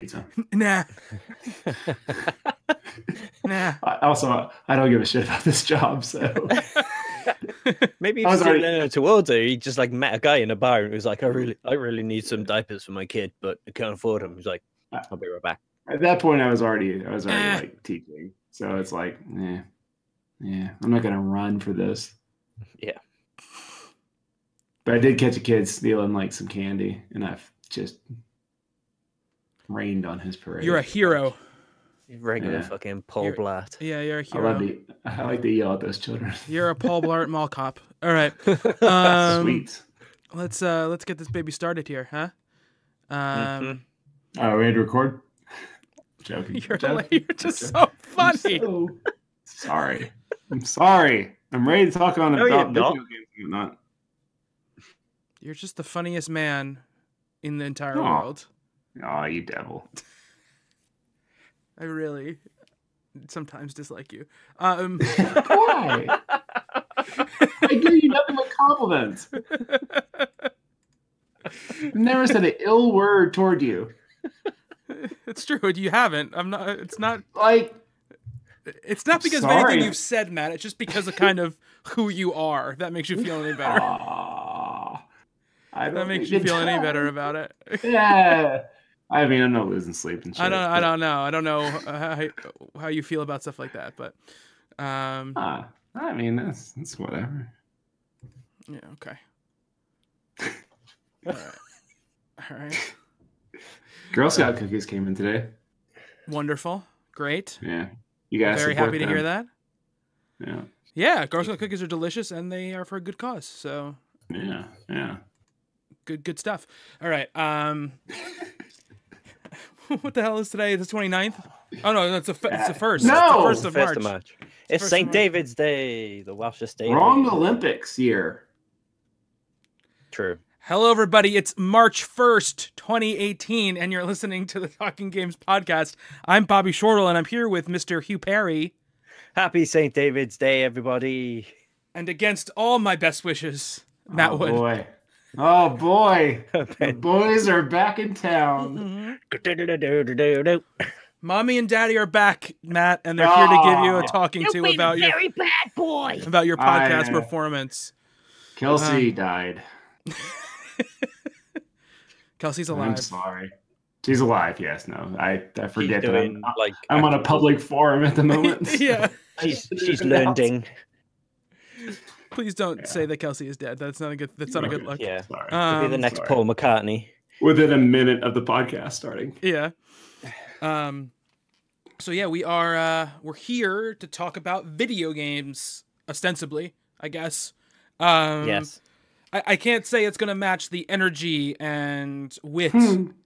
pizza. Nah. Nah. I don't give a shit about this job, so. Maybe if he didn't learn to order, he just like met a guy in a bar and was like, I really need some diapers for my kid, but I can't afford them. He's like, I'll be right back. At that point, I was already like teaching, so it's like, yeah, I'm not gonna run for this. Yeah, but I did catch a kid stealing like some candy, and I've just rained on his parade. You're a hero. Regular fucking Paul Blart. Yeah, you're a hero. I like to yell at those children. You're a Paul Blart mall cop. All right. Sweet. Let's get this baby started here, huh? We had to record. Joking. You're just so funny. I'm sorry. I'm ready to talk about video games and whatnot. You're just the funniest man in the entire world. Oh, you devil. I really sometimes dislike you. Why? I give you nothing but compliments. I've never said an ill word toward you. It's true. You haven't. I'm not. It's not like. It's not because of anything you've said, Matt. It's just because of kind of who you are. That makes you feel any better. That makes you feel any better about it. Yeah. I mean, I'm not losing sleep and shit. I don't know. I don't know how you feel about stuff like that, but I mean, that's whatever. Yeah. Okay. All right. Girl Scout cookies came in today. Wonderful. Great. Yeah. You guys very happy to hear that. Yeah. Yeah. Girl Scout cookies are delicious, and they are for a good cause. So. Yeah. Yeah. Good stuff. All right. What the hell is today? The 29th? Oh no, it's the first. No, it's the 1st of March. It's St. David's Day, the Welsh Day. Wrong Olympics year. True. Hello, everybody. It's March 1st, 2018, and you're listening to the Talking Games podcast. I'm Bobby Shortle, and I'm here with Mr. Hugh Perry. Happy St. David's Day, everybody. And against all my best wishes, Matt Wood. Boy. Oh boy, the boys are back in town. Mommy and Daddy are back, Matt, and they're here to give you a talking to about your very bad boy about your podcast performance. Kelsey died. Kelsey's alive. I'm sorry. She's alive. Yes. No. I forget that I'm on a actual public forum at the moment. Yeah. She's learning. Please don't say that Kelsey is dead. That's not a good look. Yeah. Could be the next Paul McCartney. Within a minute of the podcast starting. Yeah. So yeah, we're here to talk about video games, ostensibly, I guess. Yes. I can't say it's going to match the energy and wit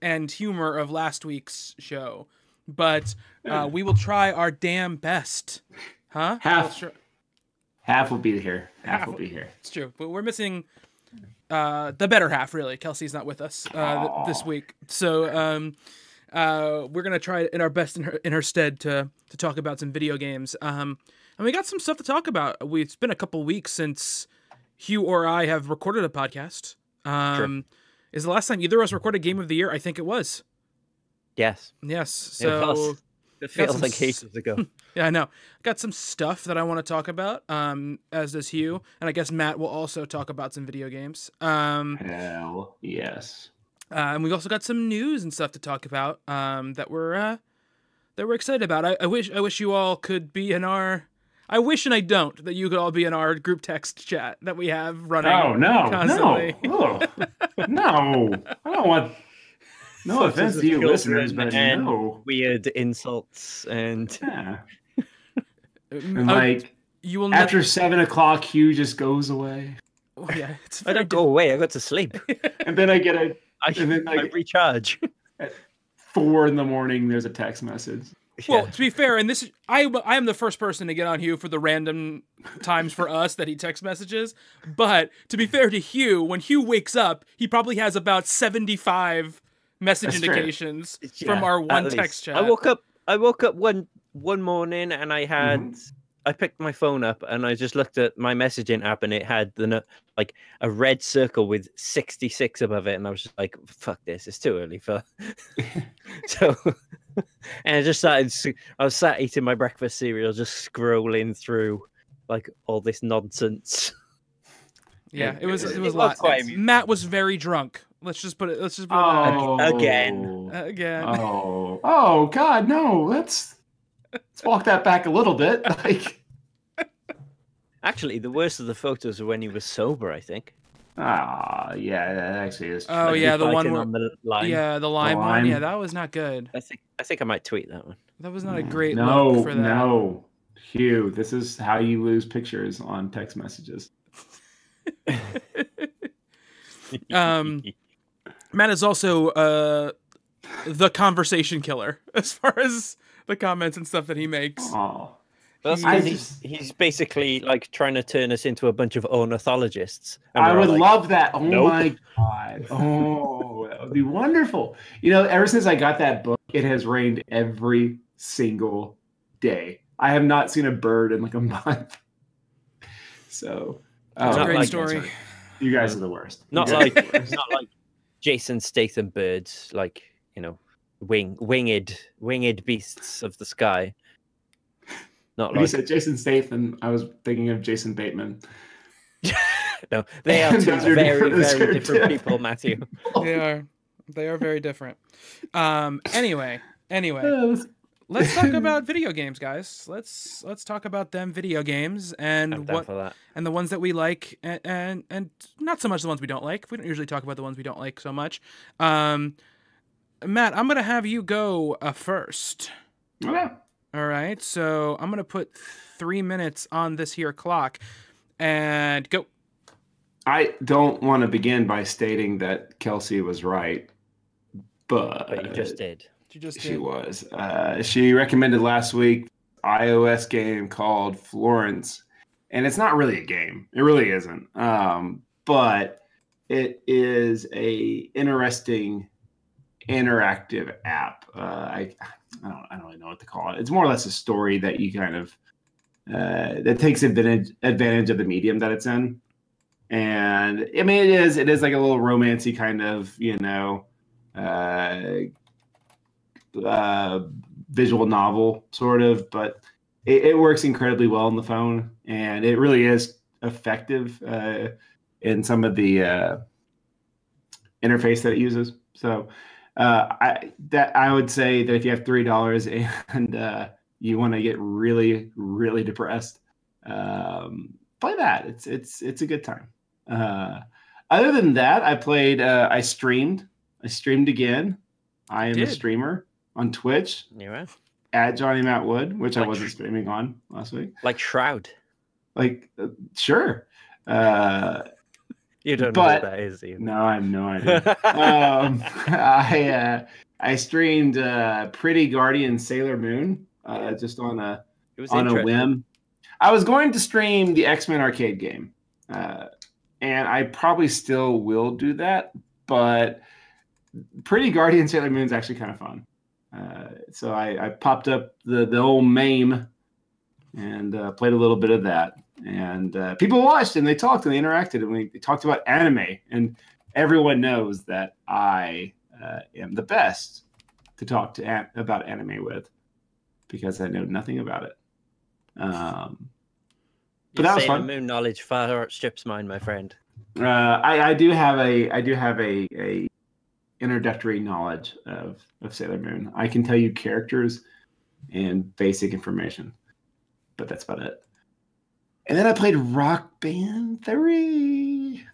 and humor of last week's show, but we will try our damn best. Huh? Half will be here. Half will be here. It's true, but we're missing the better half, really. Kelsey's not with us this week, so we're gonna try in our best in her stead to talk about some video games. And we got some stuff to talk about. It's been a couple weeks since Hugh or I have recorded a podcast. Sure. Is the last time either of us recorded Game of the Year? I think it was. Yes. So it feels like ages ago. Yeah, I know. Got some stuff that I want to talk about, as does Hugh, and I guess Matt will also talk about some video games. Hell yes. And we've also got some news and stuff to talk about that we're excited about. I wish you all could be in our. I wish and I don't that you could all be in our group text chat that we have running. Oh no! Constantly. No! No! I don't want. No offense to you listeners, but no. Weird insults and. Yeah. And like you will after 7:00, Hugh just goes away. Oh, yeah, I don't go away. I go to sleep, and then I get I recharge. At 4 a.m, there's a text message. Well, to be fair, and I am the first person to get on Hugh for the random times for us that he text messages. But to be fair to Hugh, when Hugh wakes up, he probably has about 75 message indications from our one text chat. I woke up one morning and I had I picked my phone up and I just looked at my messaging app and it had like a red circle with 66 above it, and I was just like, "Fuck this! It's too early for." So, and I just started. I was sat eating my breakfast cereal, just scrolling through like all this nonsense. Yeah, it was a lot. Matt was very drunk. Let's just put it. Again. Oh God, no! Let's walk that back a little bit. Like, actually, the worst of the photos are when he was sober, I think. yeah, that actually is. Oh like yeah, the one where, on the lime. Yeah, the lime one. Yeah, that was not good. I think I might tweet that one. That was not a great look for that. No, Hugh, this is how you lose pictures on text messages. Matt is also the conversation killer as far as the comments and stuff that he makes. Oh, he's basically like trying to turn us into a bunch of ornithologists. I would love that. Oh my God. Oh, that would be wonderful. You know, ever since I got that book, it has rained every single day. I have not seen a bird in like a month. So, that's a great story. You guys are the worst. Not like Jason Statham birds, like, you know, winged beasts of the sky. Not when you said Jason Statham, I was thinking of Jason Bateman. No, they are two very, very different people, Matthew. They are very different. Anyway, let's talk about video games, guys. Let's talk about them video games and and the ones that we like and not so much the ones we don't like. We don't usually talk about the ones we don't like so much. Matt, I'm gonna have you go first. Okay. All right, so I'm gonna put 3 minutes on this here clock, and go. I don't want to begin by stating that Kelsey was right, but you just did. She was. She recommended last week iOS game called Florence, and it's not really a game. It really isn't. But it is a interesting interactive app. I don't really know what to call it. It's more or less a story that you kind of that takes advantage of the medium that it's in. And I mean, it is like a little romancy kind of, you know, visual novel sort of, but it works incredibly well on the phone, and it really is effective in some of the interface that it uses. So I would say that if you have $3 and you want to get really, really depressed, play that. It's a good time. Other than that, I played. I streamed again. I am a streamer on Twitch. Yeah. At Johnny Matt Wood, which I wasn't streaming on last week. Like Shroud. Like, sure. You don't know what that is either. No, I have no idea. I streamed Pretty Guardian Sailor Moon just on a whim. I was going to stream the X-Men arcade game, and I probably still will do that. But Pretty Guardian Sailor Moon is actually kind of fun. So I popped up the old MAME and played a little bit of that. And people watched and they talked and they interacted and we talked about anime. And everyone knows that I am the best to talk to about anime with because I know nothing about it. But that was fun. Moon knowledge far outstrips mine, my friend. I do have a introductory knowledge of Sailor Moon. I can tell you characters and basic information, but that's about it. And then I played Rock Band 3.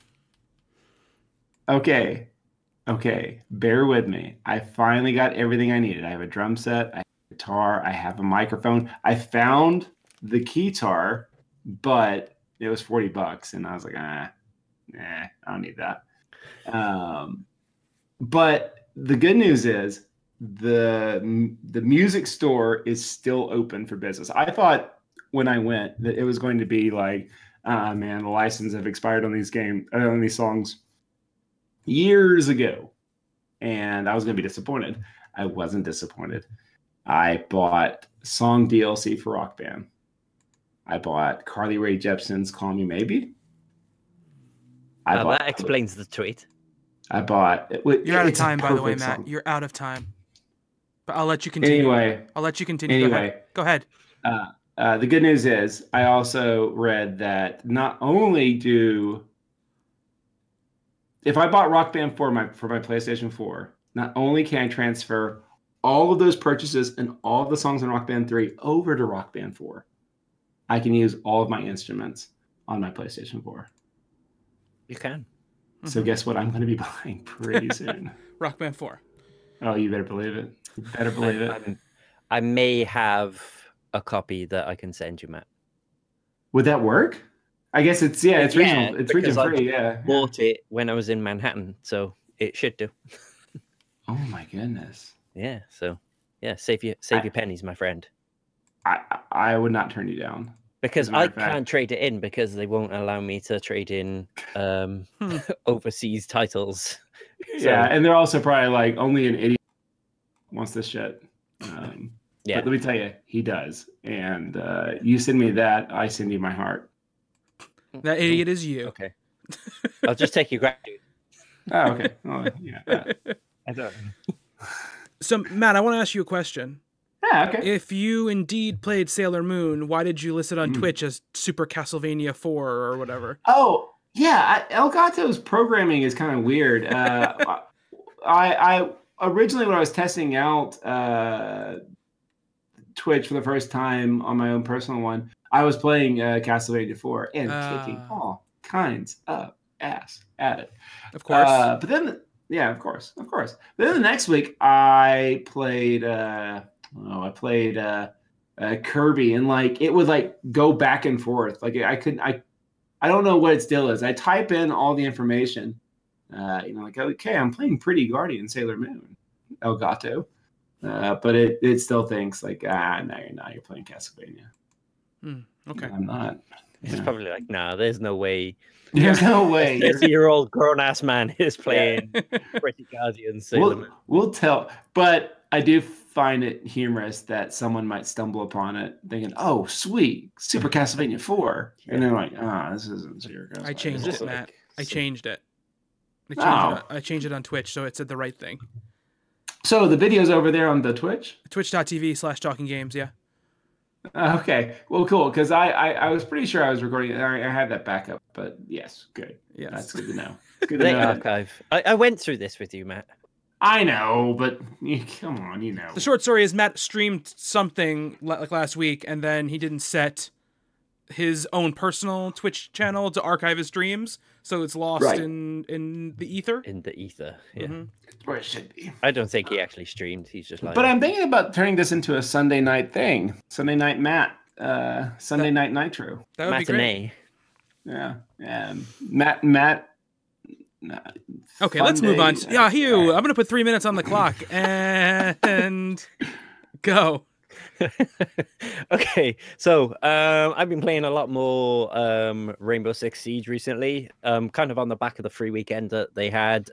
Okay. Bear with me. I finally got everything I needed. I have a drum set, I have a guitar, I have a microphone. I found the keytar, but it was $40, and I was like, I don't need that. But the good news is the music store is still open for business. I thought when I went that it was going to be like, man, the license have expired on these songs years ago, and I was going to be disappointed. I wasn't disappointed. I bought song DLC for Rock Band. I bought Carly Rae Jepsen's "Call Me Maybe." That explains the tweet. I bought. You're out of time, by the way, Matt. You're out of time. But I'll let you continue. I'll let you continue. Anyway, go ahead. The good news is I also read that not only if I bought Rock Band 4 for my PlayStation 4, not only can I transfer all of those purchases and all of the songs in Rock Band 3 over to Rock Band 4, I can use all of my instruments on my PlayStation 4. You can. So guess what I'm going to be buying pretty soon? Rock Band 4. Oh, you better believe it. You better believe it. I may have a copy that I can send you, Matt. Would that work? I guess it's regional. It's region free. I bought it when I was in Manhattan, so it should do. Oh my goodness. Yeah. So yeah, save your pennies, my friend. I would not turn you down. Because I can't trade it in because they won't allow me to trade in overseas titles. Yeah, and they're also probably like, only an idiot wants this shit. Yeah. But let me tell you, he does. And you send me that, I send you my heart. That idiot is you. Okay. I'll just take your gratitude. Oh, okay. Oh, yeah. I don't. So, Matt, I want to ask you a question. Yeah, okay. If you indeed played Sailor Moon, why did you list it on Twitch as Super Castlevania 4 or whatever? Oh, yeah. Elgato's programming is kind of weird. I originally, when I was testing out Twitch for the first time on my own personal one, I was playing Castlevania 4 and kicking all kinds of ass at it. Of course. But then, yeah, of course. But then the next week, I played... Kirby, and like it would like go back and forth. Like I don't know what its deal is. I type in all the information, like, okay, I'm playing Pretty Guardian Sailor Moon, Elgato, but it still thinks like, no, you're not. You're playing Castlevania. Okay, I'm not. It's probably like, nah, there's no way. There's no way. 30-year-old grown-ass man is playing Pretty Guardian Sailor Moon. We'll tell, but I do find it humorous that someone might stumble upon it thinking, oh, sweet, Super Castlevania 4. And they're like, this isn't Super Castlevania. I changed it, Matt. I changed it. I changed it on Twitch, so it said the right thing. So the video's over there on the Twitch? Twitch.tv/talkinggames, yeah. Okay, well, cool, because I was pretty sure I was recording it. I had that backup, but yes, good. Yes. That's good to know. Good to know. Archive. I went through this with you, Matt. I know, but come on, you know. The short story is Matt streamed something like last week, and then he didn't set his own personal Twitch channel to archive his streams, so it's lost in the ether. In the ether, yeah. That's where it should be. I don't think he actually streamed. He's just like. But I'm thinking about turning this into a Sunday night thing. Sunday night Matt. Sunday night Nitro. That would Matinee. be great. Yeah. Matt. Okay, let's move on. Yeah, Hugh, right. I'm going to put 3 minutes on the clock and go. Okay, so I've been playing a lot more Rainbow Six Siege recently, kind of on the back of the free weekend that they had.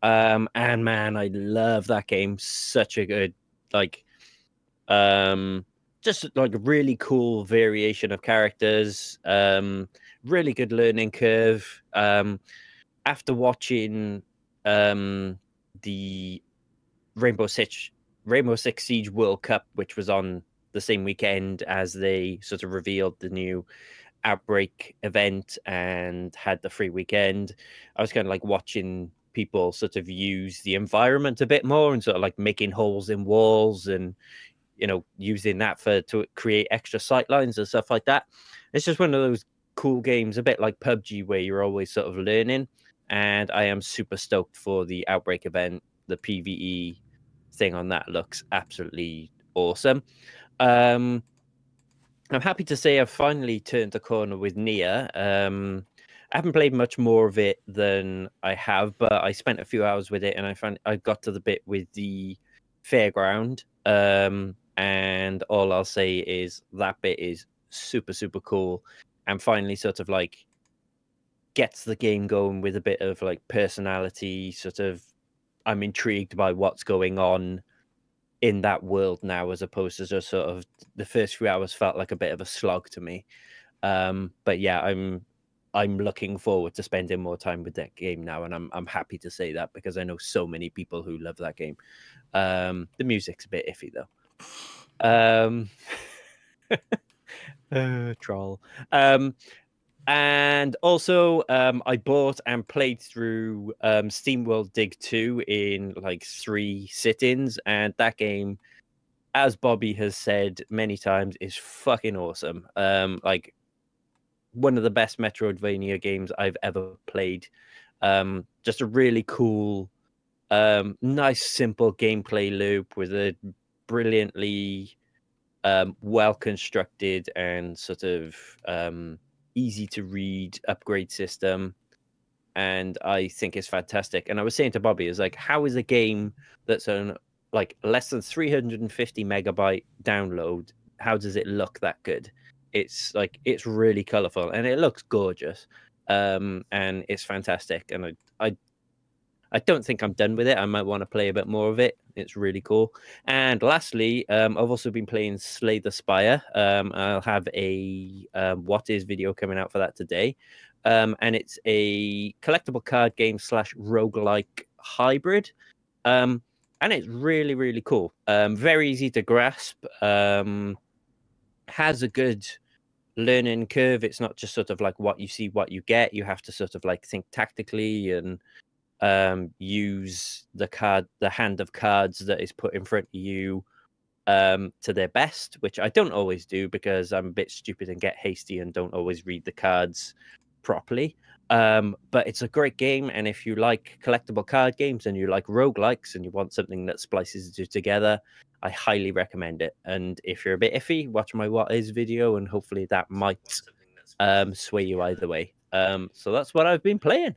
And man, I love that game. Such a good, just like a really cool variation of characters. Really good learning curve. After watching the Rainbow Six Siege World Cup, which was on the same weekend as they sort of revealed the new Outbreak event and had the free weekend, I was kind of like watching people sort of use the environment a bit more and sort of like making holes in walls and, using that to create extra sight lines and stuff like that. It's just one of those cool games, a bit like PUBG, where you're always sort of learning. And I am super stoked for the Outbreak event. The PvE thing on that looks absolutely awesome. I'm happy to say I've finally turned the corner with Nier. I haven't played much more of it than I have, but I spent a few hours with it, and I got to the bit with the fairground. And all I'll say is that bit is super, super cool, and finally sort of like gets the game going with a bit of like personality. Sort of, I'm intrigued by what's going on in that world now, as opposed to just sort of the first few hours felt like a bit of a slog to me. But yeah, I'm looking forward to spending more time with that game now, and I'm happy to say that because I know so many people who love that game. The music's a bit iffy though. Troll. And also, I bought and played through SteamWorld Dig 2 in like 3 sit-ins, and that game, as Bobby has said many times, is fucking awesome. Like one of the best Metroidvania games I've ever played. Just a really cool, nice, simple gameplay loop with a brilliantly well constructed and sort of easy to read upgrade system, and I think it's fantastic. And I was saying to Bobby, is like, how is a game that's on like less than 350 megabyte download, how does it look that good? It's like, it's really colorful and it looks gorgeous, and it's fantastic. And I don't think I'm done with it. I might want to play a bit more of it. It's really cool. And lastly, I've also been playing Slay the Spire. I'll have a What Is video coming out for that today. And it's a collectible card game / roguelike hybrid. And it's really, really cool. Very easy to grasp. Has a good learning curve. It's not just sort of like what you see, what you get. You have to sort of like think tactically and use the hand of cards that is put in front of you to their best, which I don't always do because I'm a bit stupid and get hasty and don't always read the cards properly. But it's a great game, and if you like collectible card games and you like roguelikes and you want something that splices you together, I highly recommend it. And if you're a bit iffy, watch my What Is video, and hopefully that might sway you either way. So that's what I've been playing.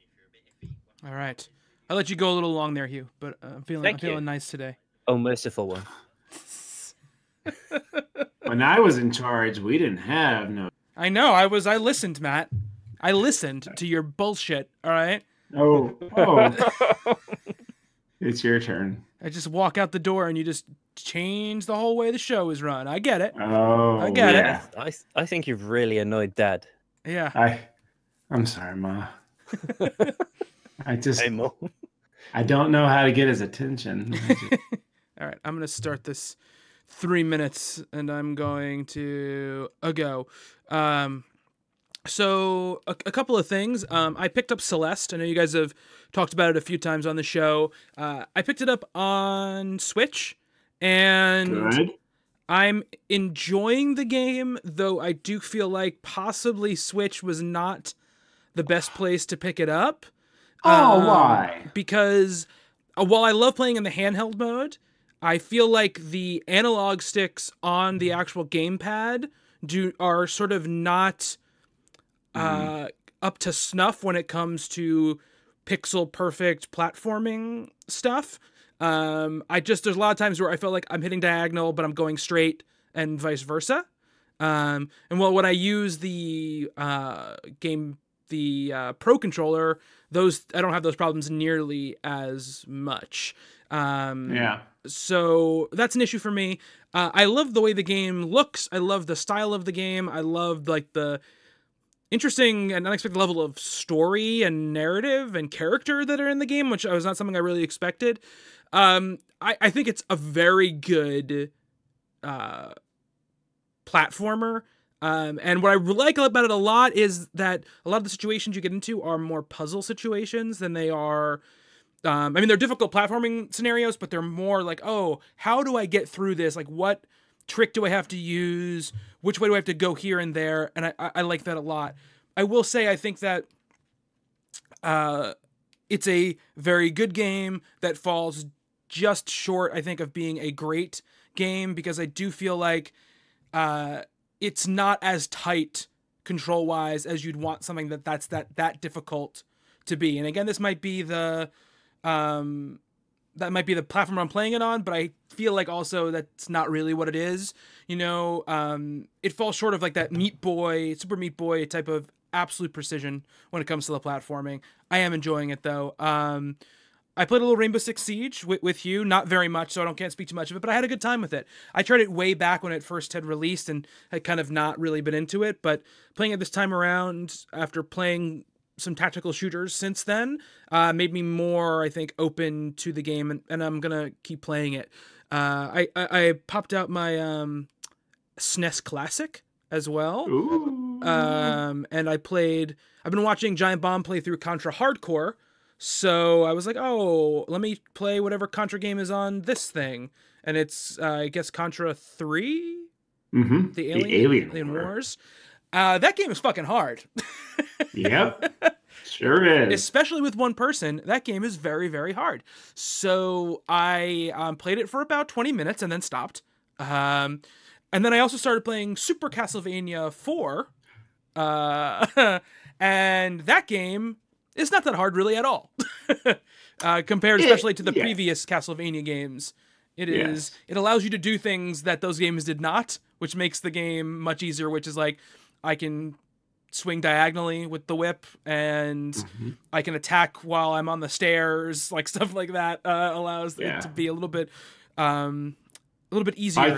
All right. I'll let you go a little long there, Hugh, but I'm feeling nice today. Oh, merciful one. When I was in charge, we didn't have no. I know. I listened, Matt. I listened to your bullshit. All right. Oh. It's your turn. I just walk out the door and you just change the whole way the show is run. I get it. Oh, I get it. I think you've really annoyed Dad. Yeah. I'm sorry, Ma. Hey, Mo. I don't know how to get his attention. All right, I'm going to start this 3 minutes, and I'm going to go. So a couple of things. I picked up Celeste. I know you guys have talked about it a few times on the show. I picked it up on Switch, and good. I'm enjoying the game, though I do feel like possibly Switch was not the best place to pick it up. Why? Because while I love playing in the handheld mode, I feel like the analog sticks on the actual gamepad are sort of not up to snuff when it comes to pixel perfect platforming stuff. There's a lot of times where I felt like I'm hitting diagonal, but I'm going straight, and vice versa. And when I use the Pro controller, I don't have those problems nearly as much. So that's an issue for me. I love the way the game looks. I love the style of the game. I love like the interesting and unexpected level of story and narrative and character that are in the game, which was not something I really expected. I think it's a very good platformer. And what I like about it a lot is that a lot of the situations you get into are more puzzle situations than they are. They're difficult platforming scenarios, but they're more like, oh, how do I get through this? Like, what trick do I have to use? Which way do I have to go here and there? And I like that a lot. I will say, I think that it's a very good game that falls just short, I think, of being a great game, because I do feel like it's not as tight control-wise as you'd want something that's that difficult to be. And again, this might be the platform I'm playing it on, but I feel like also that's not really what it is. It falls short of like that Super Meat Boy type of absolute precision when it comes to the platforming. I am enjoying it though. I I played a little Rainbow Six Siege with you, not very much, so I can't speak too much of it, but I had a good time with it. I tried it way back when it first had released and had kind of not really been into it, but playing it this time around after playing some tactical shooters since then made me more, I think, open to the game, and I'm gonna keep playing it. I popped out my SNES Classic as well. And I've been watching Giant Bomb play through Contra Hardcore, so I was like, oh, let me play whatever Contra game is on this thing. And it's, I guess, Contra 3? Mm-hmm. The Alien Wars. That game is fucking hard. Yep. Sure is. Especially with one person, that game is very, very hard. So I played it for about 20 minutes and then stopped. And then I also started playing Super Castlevania 4. And that game is not that hard really at all. Compared especially to the previous Castlevania games. It allows you to do things that those games did not, which makes the game much easier, which is like, I can swing diagonally with the whip, and I can attack while I'm on the stairs, like stuff like that allows it to be a little bit easier. I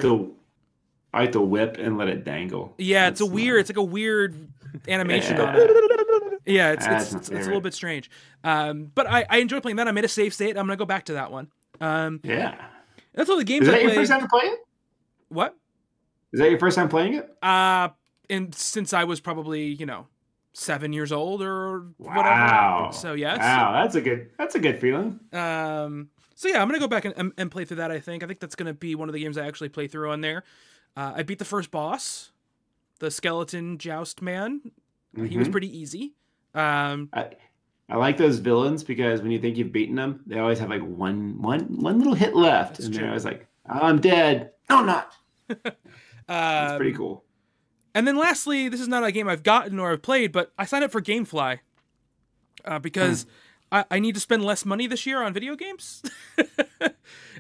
like the whip and let it dangle. Yeah, it's like a weird animation on it. Yeah, it's a little bit strange. But I enjoy playing that. I made a save state. I'm gonna go back to that one. That's all the games. Is that your first time to play it? What? Is that your first time playing it? And since I was probably 7 years old or whatever. So yes. Wow, that's a good feeling. So yeah, I'm gonna go back and play through that. I think that's gonna be one of the games I actually play through on there. I beat the first boss, the skeleton joust man. He was pretty easy. I like those villains because when you think you've beaten them, they always have like one little hit left, and they're always like, "I'm dead." No, I'm not. That's pretty cool. And then lastly, this is not a game I've gotten or I've played, but I signed up for GameFly because I need to spend less money this year on video games.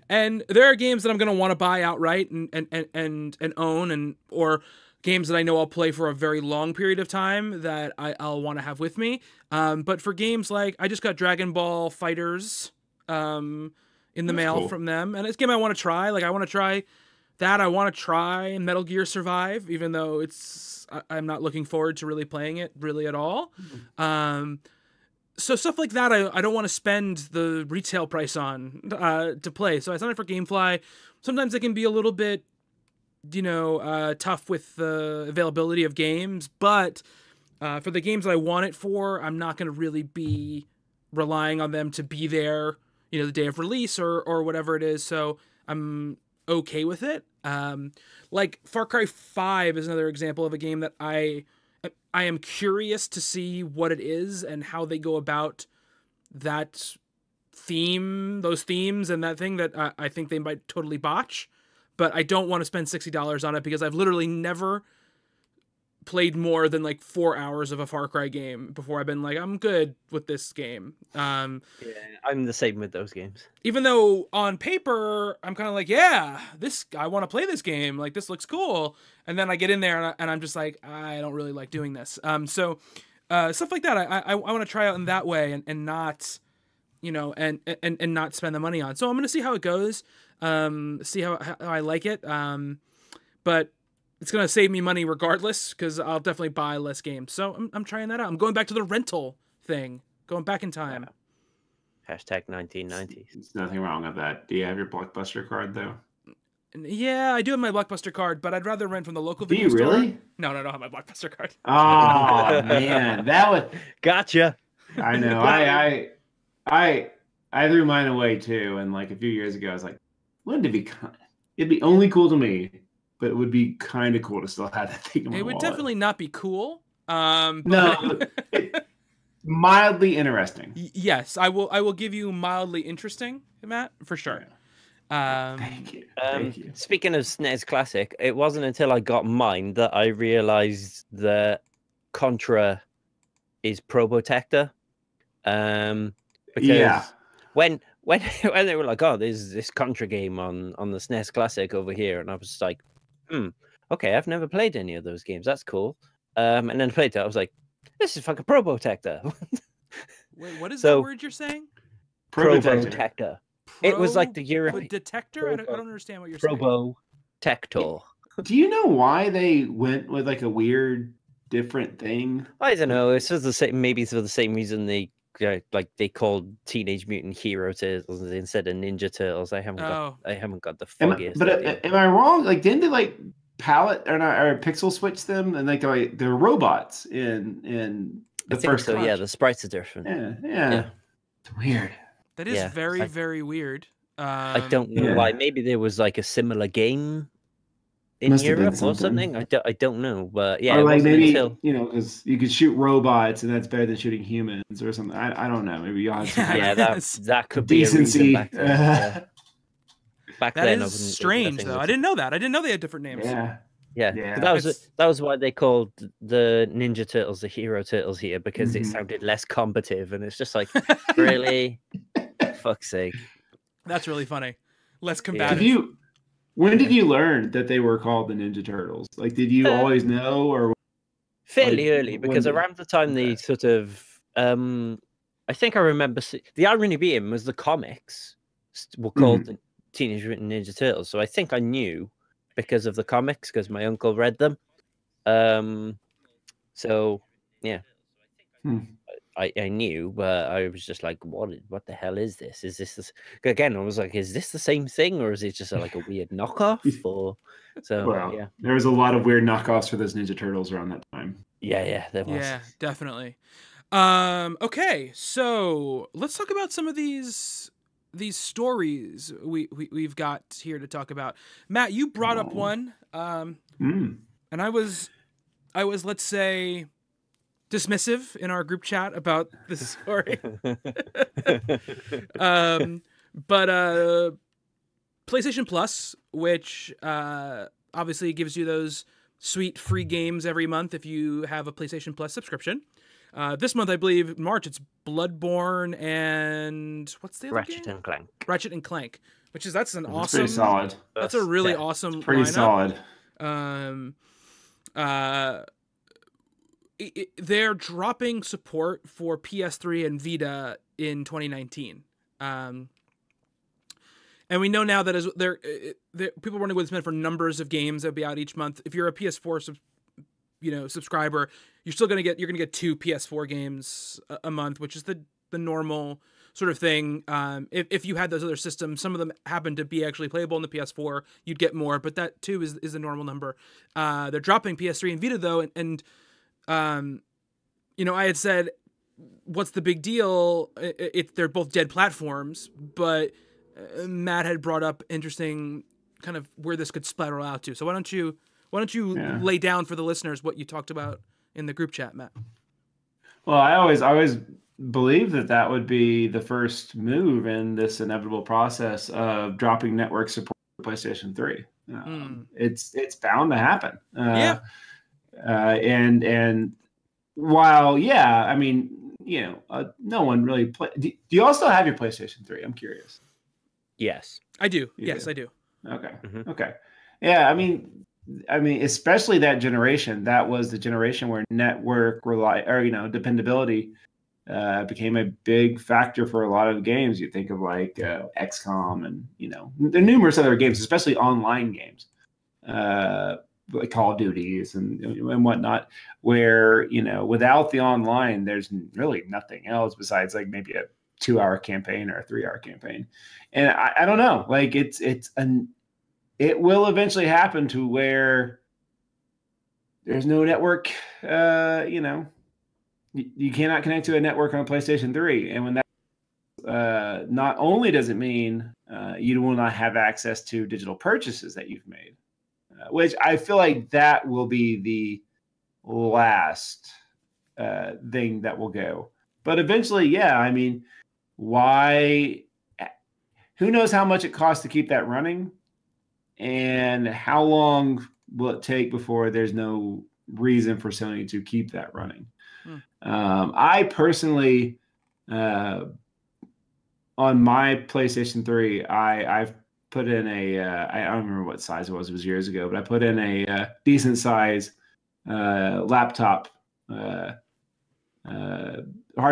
And there are games that I'm going to want to buy outright and own, or games that I know I'll play for a very long period of time that I'll want to have with me. But for games like, I just got Dragon Ball Fighters in the mail from them, and it's a game I want to try. Like, I want to try that. I want to try Metal Gear Survive, even though I'm not looking forward to really playing it really at all. So stuff like that, I don't want to spend the retail price on to play. So I signed up for GameFly. Sometimes it can be a little bit, tough with the availability of games, but for the games that I want it for, I'm not going to really be relying on them to be there, the day of release or whatever it is. So I'm okay with it. Like Far Cry 5 is another example of a game that I am curious to see what it is and how they go about those themes and that thing that I think they might totally botch. But I don't want to spend $60 on it because I've literally never played more than like 4 hours of a Far Cry game before I've been like, I'm good with this game. Yeah, I'm the same with those games. Even though on paper, I'm kind of like, I want to play this game. Like, this looks cool. And then I get in there and I'm just like, I don't really like doing this. So stuff like that, I want to try out in that way and not, and not spend the money on. So I'm going to see how it goes. See how I like it. But it's going to save me money regardless, because I'll definitely buy less games. So I'm trying that out. I'm going back to the rental thing, going back in time. Hashtag 1990s. There's nothing wrong with that. Do you have your Blockbuster card, though? Yeah, I do have my Blockbuster card, but I'd rather rent from the local video store. Do you really? No, I don't have my Blockbuster card. Oh, man. That was... Gotcha. I know. I threw mine away, too. And like a few years ago, I was like, it'd be only cool to me, but it would be kind of cool to still have that thing in my wallet. It would definitely not be cool. No, mildly interesting. Yes, I will give you mildly interesting, Matt, for sure. Thank you. Speaking of SNES Classic, it wasn't until I got mine that I realized that Contra is Probotector. Because when they were like, oh, there's this Contra game on the SNES Classic over here, and I was like, okay, I've never played any of those games. That's cool. And then I played it. I was like, this is fucking Probotector. Wait, what is that word you're saying? Probotector. It was like the European detector. I don't understand what you're saying. Probotector. Do you know why they went with like a weird, different thing? I don't know. It's for the same. Maybe it's for the same reason they called Teenage Mutant Hero Turtles instead of Ninja Turtles. I haven't got the foggiest idea. Am I wrong? Like, didn't they like palette or pixel switch them, and they're robots in the first? So yeah, the sprites are different. Yeah. It's weird. That is very, very weird. I don't know why. Maybe there was like a similar game in Europe or something. I don't know, but yeah, or like maybe because you could shoot robots and that's better than shooting humans or something. I don't know. Maybe you that could decency. Be a reason back then. Back that then, is strange though. I didn't know that. I didn't know they had different names. Yeah. That was why they called the Ninja Turtles the Hero Turtles here, because it sounded less combative, and it's just like, really, fuck's sake. That's really funny. Less combative. When did you learn that they were called the Ninja Turtles? Like, did you always know, or fairly early? Because around the time they sort of, I think I remember the irony being was the comics were called the Teenage Mutant Ninja Turtles, so I think I knew because of the comics, because my uncle read them. So yeah, I knew, but I was just like, what the hell is this? Is this again? I was like, is this the same thing, or is it just like a weird knockoff? Or there was a lot of weird knockoffs for those Ninja Turtles around that time. Yeah, there was. Yeah, definitely. Okay, so let's talk about some of these stories we've got here to talk about. Matt, you brought up one, and I was, let's say, dismissive in our group chat about this story. But PlayStation Plus, which obviously gives you those sweet free games every month if you have a PlayStation Plus subscription. This month, I believe, March, it's Bloodborne and what's the other Ratchet game? and Clank. Ratchet and Clank, which is that's awesome. Pretty solid. That's a really awesome. It's pretty lineup. solid. They're dropping support for PS3 and Vita in 2019. And we know now that as people are wondering what it's meant for numbers of games that will be out each month. If you're a PS4 subscriber, you're gonna get 2 PS4 games a month, which is the normal sort of thing. If you had those other systems, some of them happen to be actually playable on the PS4, you'd get more, but that 2 is the normal number. They're dropping PS3 and Vita though, and I had said, what's the big deal? They're both dead platforms, but Matt had brought up interesting kind of where this could spiral out to. So why don't you lay down for the listeners what you talked about in the group chat, Matt? Well, I always believe that would be the first move in this inevitable process of dropping network support for PlayStation 3. It's bound to happen. And while I mean, no one really play. Do you also have your PlayStation 3? I'm curious. Yes, I do. You do. I do. Okay. Okay. Yeah. I mean, especially that generation. That was the generation where network dependability became a big factor for a lot of games. You think of like XCOM and there are numerous other games, especially online games, like Call of Duties and whatnot, where without the online, there's really nothing else besides like maybe a 2-hour campaign or a 3-hour campaign. And I don't know, like it will eventually happen to where there's no network. You cannot connect to a network on a PlayStation 3, and when that not only does it mean you will not have access to digital purchases that you've made, which I feel like that will be the last thing that will go. But eventually, I mean, why? Who knows how much it costs to keep that running, and how long will it take before there's no reason for Sony to keep that running? I personally, on my PlayStation 3, I've put in I don't remember what size it was years ago, but I put in a decent size laptop hard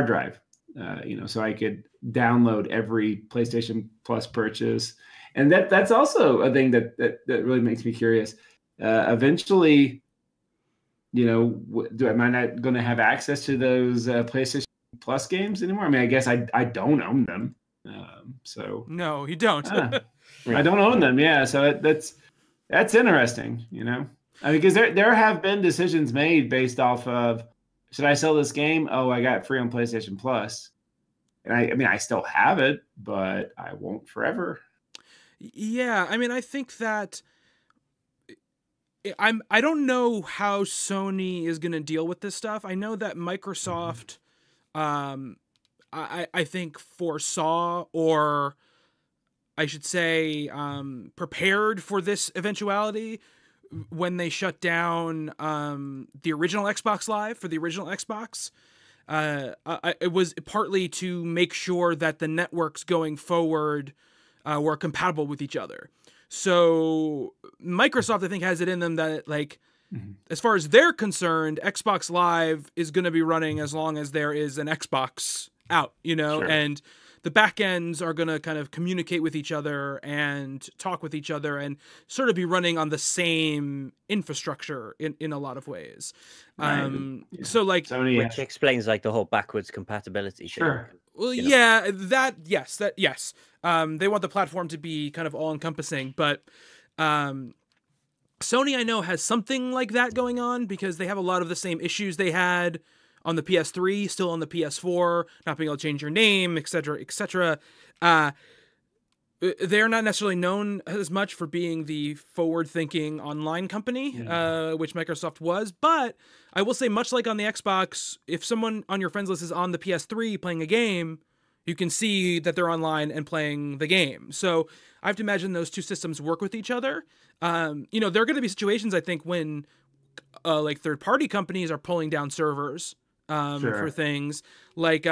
drive so I could download every PlayStation Plus purchase. And that's also a thing that really makes me curious. Eventually, am I not going to have access to those PlayStation Plus games anymore? I mean, I guess I don't own them. So no, you don't. I don't own them. Yeah, so that's interesting. I mean, because there have been decisions made based off of, should I sell this game? Oh, I got it free on PlayStation Plus. And I mean, I still have it, but I won't forever. Yeah, I mean, I think that I don't know how Sony is going to deal with this stuff. I know that Microsoft, I think foresaw, or I should say, prepared for this eventuality when they shut down the original Xbox Live for the original Xbox. It was partly to make sure that the networks going forward were compatible with each other. So Microsoft, I think, has it in them that, like, as far as they're concerned, Xbox Live is going to be running as long as there is an Xbox out, Sure. And the backends are going to kind of communicate with each other and talk with each other and sort of be running on the same infrastructure in a lot of ways. Right. So, like, which explains like the whole backwards compatibility. Sure. Thing. Well, yeah, yes. They want the platform to be kind of all encompassing, but Sony, I know, has something like that going on because they have a lot of the same issues they had on the PS3, still on the PS4, not being able to change your name, etc., etc. They're not necessarily known as much for being the forward-thinking online company, which Microsoft was. But I will say, much like on the Xbox, if someone on your friends list is on the PS3 playing a game, you can see that they're online and playing the game. So I have to imagine those two systems work with each other. There are going to be situations, I think, when like third-party companies are pulling down servers for things. Like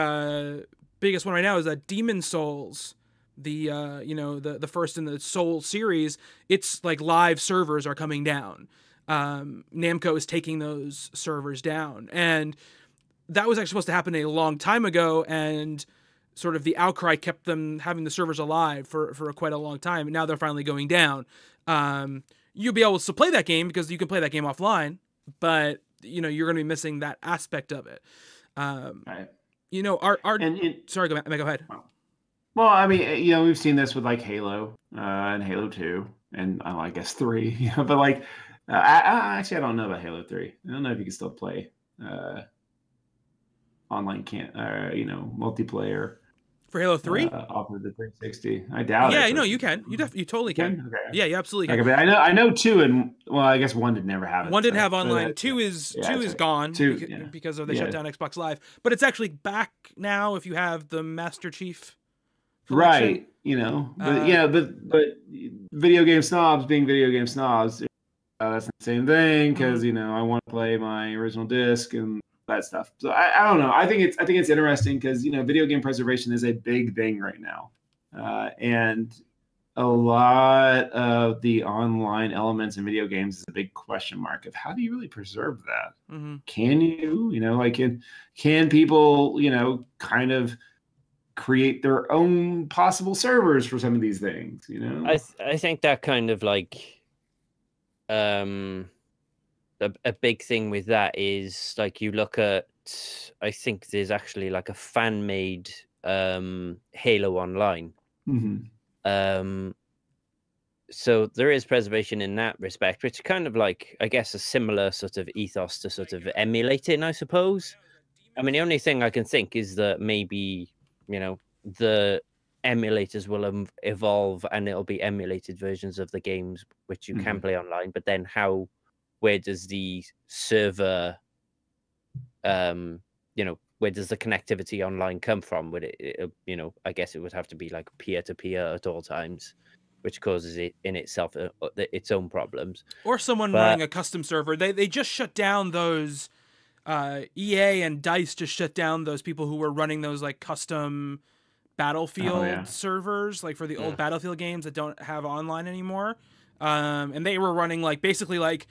biggest one right now is Demon Souls. The first in the Soul series, it's like live servers are coming down. Namco is taking those servers down, and that was actually supposed to happen a long time ago, and sort of the outcry kept them having the servers alive for quite a long time, and now they're finally going down. You'll be able to play that game because you can play that game offline, but you're going to be missing that aspect of it. Right. Sorry, go ahead. Well, I mean, we've seen this with like Halo and Halo 2 and I guess 3, but like, I don't know about Halo 3. I don't know if you can still play online multiplayer. For Halo 3? Off of the 360. I doubt it. Yeah, you can. You totally can. Okay. Yeah, you absolutely can. Okay, but I know 2 and, well, I guess 1 did never have it. 1 didn't have online. 2 is gone because of they shut down Xbox Live. But it's actually back now if you have the Master Chief collection. Right, but video game snobs being video game snobs, that's the same thing because I want to play my original disc and that stuff. So I don't know. I think it's interesting because video game preservation is a big thing right now, and a lot of the online elements in video games is a big question mark of how do you really preserve that? Mm-hmm. Can you, can people, kind of create their own possible servers for some of these things? I think that kind of like a big thing with that is like you look at, I think there's actually like a fan-made Halo Online. Mm-hmm. So there is preservation in that respect, which kind of like, I guess, a similar sort of ethos to sort of emulating, I suppose. I mean, the only thing I can think is that maybe, the emulators will evolve and it'll be emulated versions of the games which you can play online, but then where does the server, where does the connectivity online come from? Would it, I guess it would have to be like peer-to-peer at all times, which causes it in itself its own problems. Or someone running a custom server. They just shut down those, EA and DICE just shut down those people who were running those like custom Battlefield servers, like for the old Battlefield games that don't have online anymore. And they were running like basically like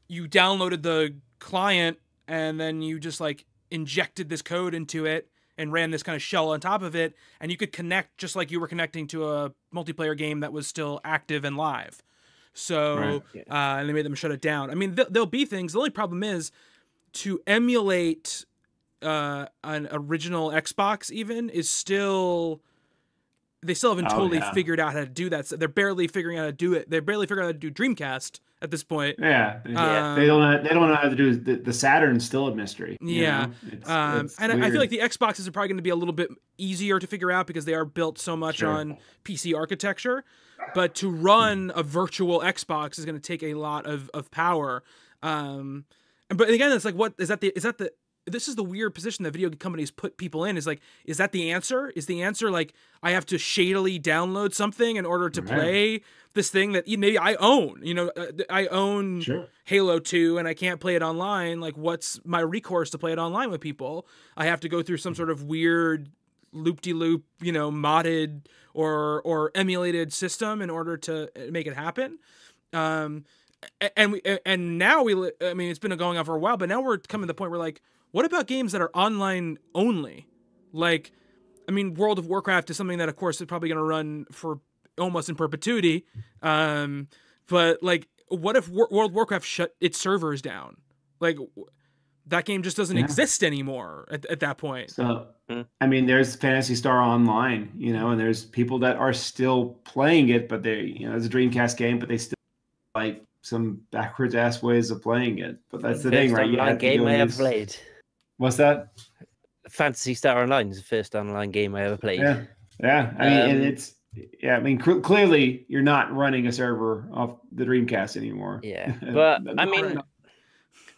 you downloaded the client and then you just like injected this code into it and ran this kind of shell on top of it, and you could connect just like you were connecting to a multiplayer game that was still active and live. So, and they made them shut it down. I mean, there'll be things. The only problem is to emulate an original Xbox even is still, they still haven't totally figured out how to do that. So they're barely figuring out how to do it. They're barely figuring out how to do Dreamcast at this point. Yeah. They don't know how to do the Saturn's still a mystery. Yeah. It's and weird. I feel like the Xboxes are probably going to be a little bit easier to figure out because they are built so much on PC architecture. But to run a virtual Xbox is going to take a lot of power. But again, it's like, this is the weird position that video companies put people in, is like, is that the answer? Is the answer like, I have to shadily download something in order to play this thing that maybe I own? I own Halo 2 and I can't play it online. Like, what's my recourse to play it online with people? I have to go through some sort of weird loop-de-loop, modded or emulated system in order to make it happen. And now I mean, it's been going on for a while, but now we're coming to the point where, like, what about games that are online only? Like, I mean, World of Warcraft is something that, of course, is probably going to run for almost in perpetuity. But like, what if World of Warcraft shut its servers down? Like, that game just doesn't exist anymore at that point. So, I mean, there's Phantasy Star Online, and there's people that are still playing it, but they, it's a Dreamcast game, but they still like some backwards ass ways of playing it. But that's the thing, right? Online game I ever played. What's that? Phantasy Star Online is the first online game I ever played. Yeah. I mean, and clearly you're not running a server off the Dreamcast anymore. Yeah, but I mean,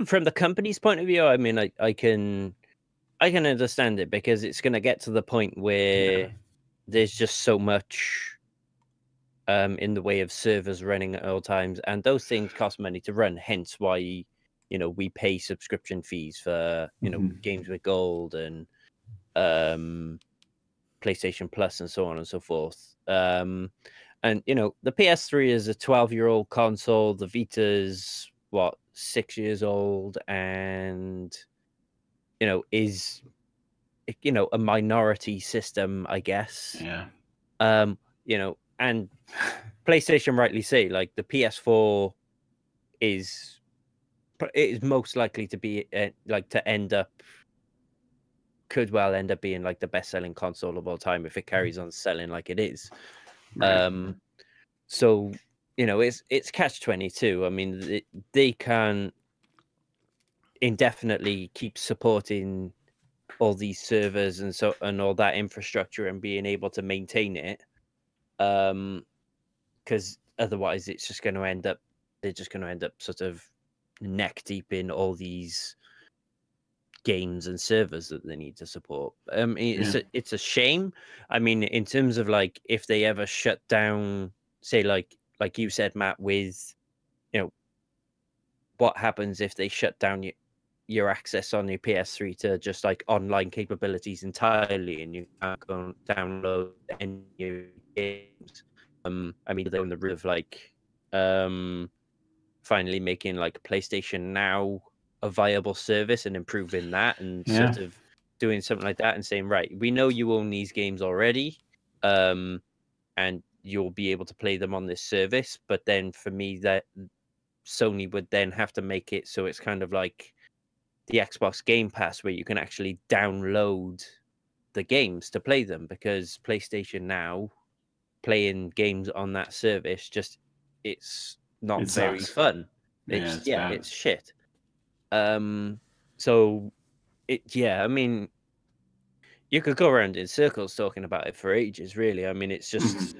from the company's point of view, I mean, I can understand it, because it's going to get to the point where there's just so much in the way of servers running at all times, and those things cost money to run. Hence why, we pay subscription fees for, games with gold and PlayStation Plus and so on and so forth. And, the PS3 is a 12-year-old console. The Vita is, 6 years old, and, is, a minority system, I guess. Yeah. And PlayStation rightly say, like, the PS4 is most likely to be could well end up being like the best-selling console of all time if it carries on selling like it is. Right. So it's catch-22. I mean, they can indefinitely keep supporting all these servers and all that infrastructure and being able to maintain it, because otherwise they're just going to end up sort of neck deep in all these games and servers that they need to support. It's a shame. I mean, in terms of like, if they ever shut down, say like you said, Matt, with what happens if they shut down your access on your PS3 to just like online capabilities entirely, and you can't go download any games. I mean, they're on the route of like finally making like PlayStation Now a viable service and improving that, and sort of doing something like that and saying, right, we know you own these games already, and you'll be able to play them on this service. But then for me, that Sony would then have to make it so it's kind of like the Xbox Game Pass, where you can actually download the games to play them, because PlayStation Now, playing games on that service, it's not very fun. It's shit. So I mean, you could go around in circles talking about it for ages, really. I mean, it's just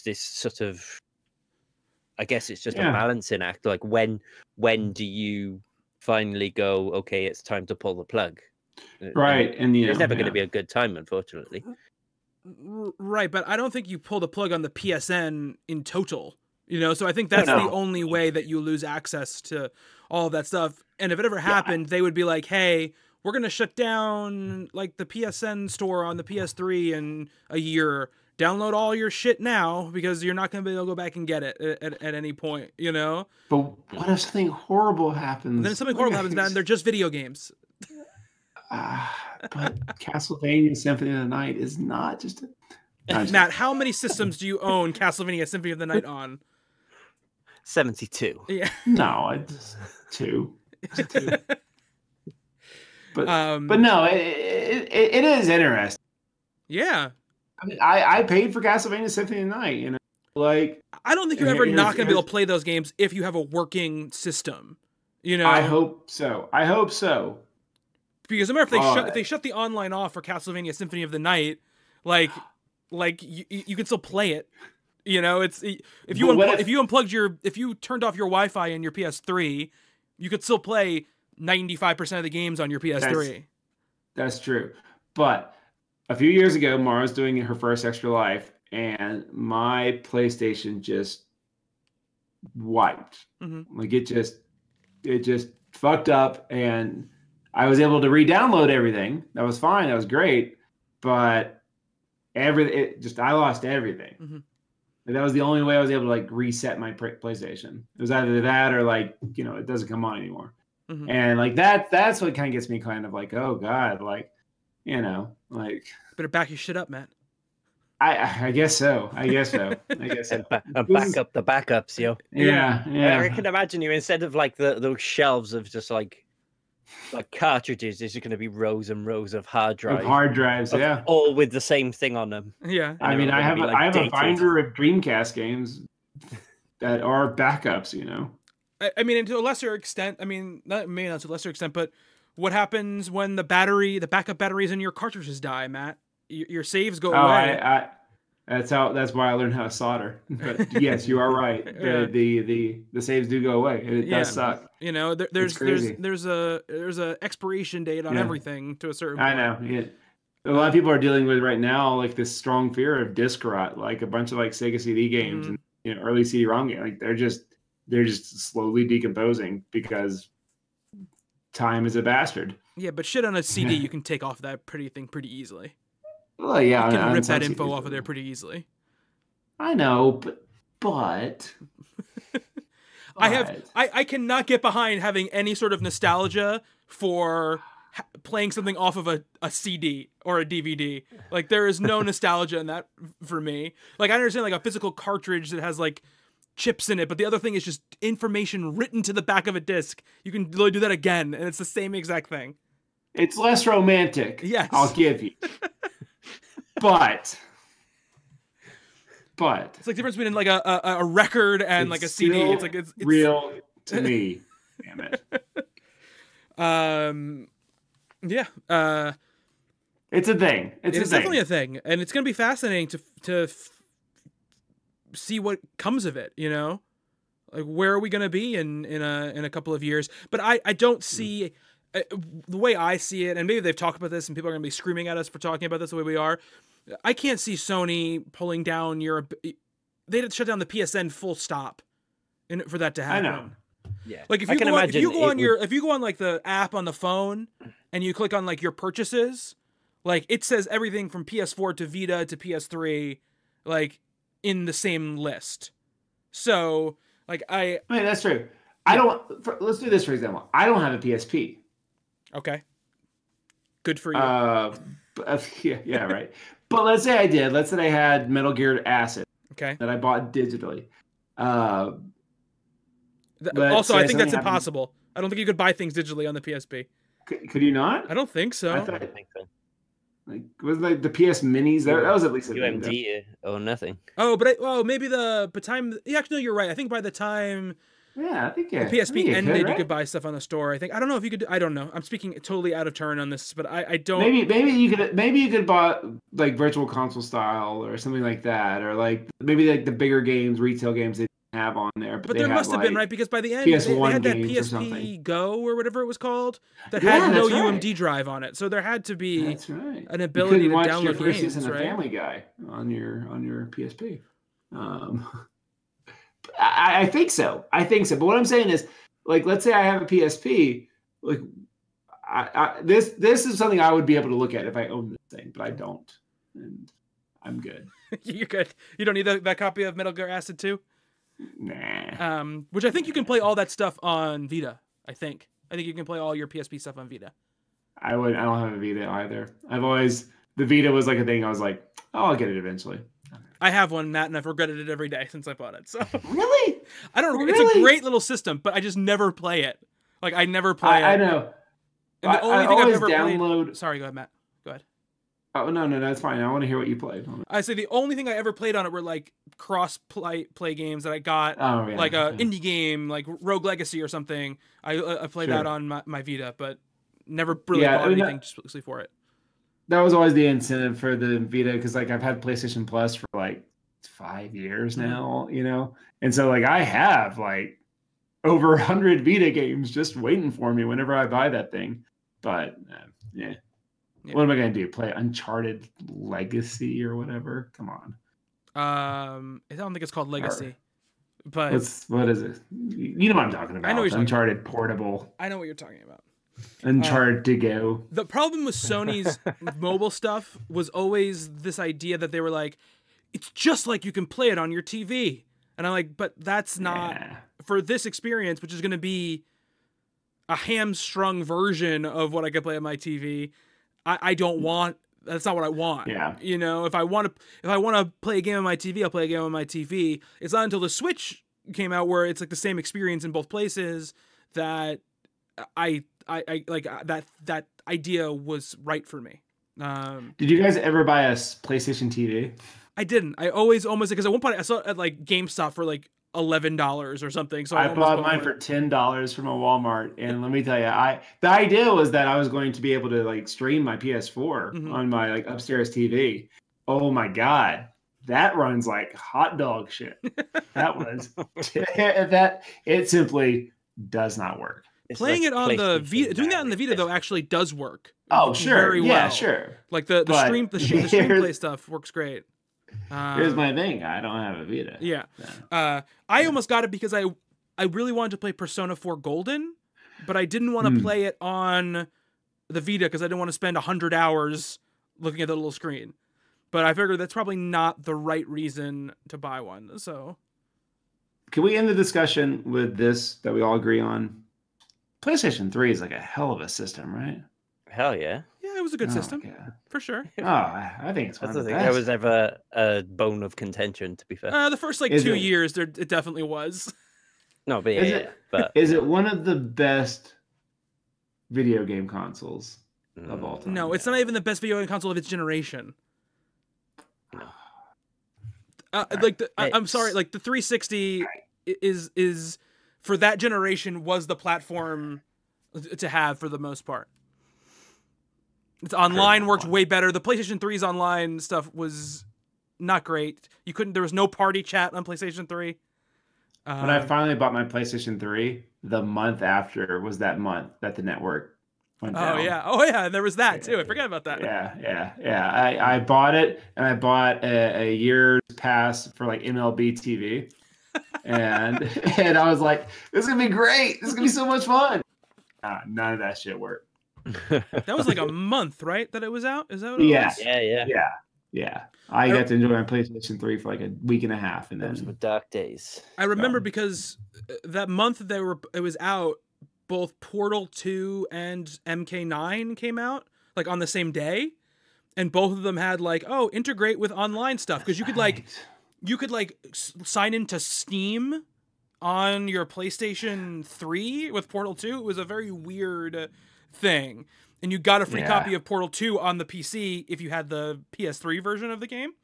this sort of, I guess it's just a balancing act. Like, when do you finally go, okay, it's time to pull the plug? Right. And there's never going to be a good time, unfortunately. Right, but I don't think you pull the plug on the PSN in total. So I think that's the only way that you lose access to all of that stuff. And if it ever happened, they would be like, hey, we're going to shut down like the PSN store on the PS3 in a year. Download all your shit now, because you're not going to be able to go back and get it at any point, But what if something horrible happens? And then something horrible happens, man. They're just video games. But Castlevania Symphony of the Night is not just. Matt, how many systems do you own Castlevania Symphony of the Night on? 72. Yeah. No, it's two. But no, it is interesting. Yeah. I mean, I paid for Castlevania Symphony of the Night, you know, like. I don't think you're ever not going to be able to play those games if you have a working system. You know. I hope so. Because remember, if they shut the online off for Castlevania Symphony of the Night, like you can still play it. You know, it's if you turned off your Wi-Fi in your PS3, you could still play 95% of the games on your PS3. That's true. But a few years ago, Mara was doing her first Extra Life, and my PlayStation just wiped. Mm-hmm. Like it just fucked up, and I was able to re-download everything. That was fine. That was great. But I lost everything. Mm-hmm. And that was the only way I was able to like reset my PlayStation. It was either that or like, you know, it doesn't come on anymore. Mm-hmm. And like that's what kind of gets me kind of like, oh God, like, you know, like. Better back your shit up, Matt. I guess so. And back up the backups, yo. Yeah. I can imagine you, instead of like those shelves of just like cartridges, there's going to be rows and rows of hard drives. Yeah. All with the same thing on them. Yeah. I mean, I have a binder of Dreamcast games that are backups, you know. I mean, to a lesser extent, not to a lesser extent, but what happens when the backup batteries in your cartridges die, Matt? Your saves go away. That's why I learned how to solder. But yes, you are right. Yeah. The saves do go away. It does suck. You know, there's a expiration date on everything to a certain point. I know. Yeah. A lot of people are dealing with right now like this strong fear of disk rot, like a bunch of like Sega CD games and early CD-ROM games. Like they're just slowly decomposing because time is a bastard. Yeah, but shit on a CD you can take off that pretty easily. Well, yeah, you can rip that info off of there pretty easily. I know, but I cannot get behind having any sort of nostalgia for playing something off of a CD or a DVD. Like there is no nostalgia in that for me. Like I understand like a physical cartridge that has like chips in it, but the other thing is just information written to the back of a disc. You can literally do that again, and it's the same exact thing. It's less romantic. Yes, I'll give you. But it's like the difference between like a record and like a CD. It's like it's real to me. Damn it. Yeah. It's a thing. It's definitely a thing, and it's gonna be fascinating to see what comes of it. You know, like where are we gonna be in a couple of years? But I don't see. The way I see it, and maybe they've talked about this, and people are going to be screaming at us for talking about this the way we are. I can't see Sony pulling down they had to shut down the PSN full stop, for that to happen. I know. Yeah, like if you go on like the app on the phone, and you click on like your purchases, like it says everything from PS4 to Vita to PS3, like in the same list. So like I mean that's true. Let's do this for example. I don't have a PSP. Okay. Good for you. Yeah, right. But let's say I did. Let's say I had Metal Gear Acid. Okay. That I bought digitally. Also, I think that's impossible. I don't think you could buy things digitally on the PSP. Could you not? I don't think so. I think so. Like was like the PS Minis. That was at least a UMD or nothing. Oh, but maybe actually no, you're right. I think by the time. Yeah, I think the PSP ended, you could buy stuff on the store. I don't know if you could. I don't know. I'm speaking totally out of turn on this, but I don't. Maybe you could buy like Virtual Console style or something like that, or like maybe like the bigger games, retail games they didn't have on there. But there must have been, right, because by the end they had that PSP Go or whatever it was called that had no UMD drive on it, so there had to be an ability to download games. You couldn't watch your Family Guy on your PSP. I think so. But what I'm saying is, like, let's say I have a PSP. Like, this is something I would be able to look at if I owned this thing, but I don't, and I'm good. You're good. You don't need that copy of Metal Gear Acid 2? Nah. Which I think you can play all that stuff on Vita. I think you can play all your PSP stuff on Vita. I don't have a Vita either. The Vita was like a thing. I was like, oh, I'll get it eventually. I have one, Matt, and I've regretted it every day since I bought it. So really, I don't. Really? It's a great little system, but I just never play it. Like I never play it. I know. And the only thing I've ever download. Played... Sorry, go ahead, Matt. Go ahead. Oh no, that's fine. I want to hear what you played. I say the only thing I ever played on it were like cross play games that I got, like a indie game, like Rogue Legacy or something. I played that on my Vita, but never really bought anything specifically for it. That was always the incentive for the Vita, because like I've had PlayStation Plus for like 5 years now, you know, and so like I have like over 100 Vita games just waiting for me whenever I buy that thing. But yeah. What am I gonna do? Play Uncharted Legacy or whatever? Come on. I don't think it's called Legacy. But what is it? You know what I'm talking about. I know what you're Uncharted Portable. I know what you're talking about. Uncharted to go. The problem with Sony's mobile stuff was always this idea that they were like, it's just like you can play it on your TV. And I'm like, but that's not for this experience, which is going to be a hamstrung version of what I could play on my TV. I don't want. That's not what I want. Yeah. You know, if I want to play a game on my TV, I'll play a game on my TV. It's not until the Switch came out where it's like the same experience in both places that I like that idea was right for me. Did you guys ever buy a PlayStation TV? I didn't. I always almost, because at one point I saw it at like GameStop for like $11 or something. So I bought mine for $10 from a Walmart, and let me tell you, the idea was that I was going to be able to like stream my PS4 on my like upstairs TV. Oh my god, that runs like hot dog shit. That was it simply does not work. Playing it on the Vita, doing that on the Vita though actually does work. Oh sure, very well. Yeah, sure. Like the stream play stuff works great. Here's my thing. I don't have a Vita. Yeah. I almost got it because I really wanted to play Persona 4 Golden, but I didn't want to play it on the Vita because I didn't want to spend 100 hours looking at the little screen. But I figured that's probably not the right reason to buy one. So, can we end the discussion with this that we all agree on? PlayStation 3 is like a hell of a system, right? Hell yeah. Yeah, it was a good system. Yeah. For sure. Oh, I think it's one of the best. There was never a bone of contention, to be fair. The first like 2 years, it definitely was. No, but is it one of the best video game consoles of all time? No, it's not even the best video game console of its generation. No. I'm sorry, like the 360 is for that generation was the platform to have for the most part. Its online worked way better. The PlayStation 3's online stuff was not great. There was no party chat on PlayStation 3. When I finally bought my PlayStation 3, the month after was that month that the network went down. Oh yeah, there was that too. I forgot about that. Yeah. I bought it, and I bought a year's pass for like MLB TV, and I was like, "This is gonna be great. This is gonna be so much fun." None of that shit worked. That was like a month, right? That it was out. Is that what it was? Yeah. I got to enjoy my PlayStation 3 for like a week and a half, and then those were dark days. I remember because that month it was out, both Portal 2 and MK9 came out like on the same day, and both of them had like integrate with online stuff, because you could sign into Steam on your PlayStation 3 with Portal 2. It was a very weird thing, and you got a free copy of Portal 2 on the PC if you had the PS3 version of the game.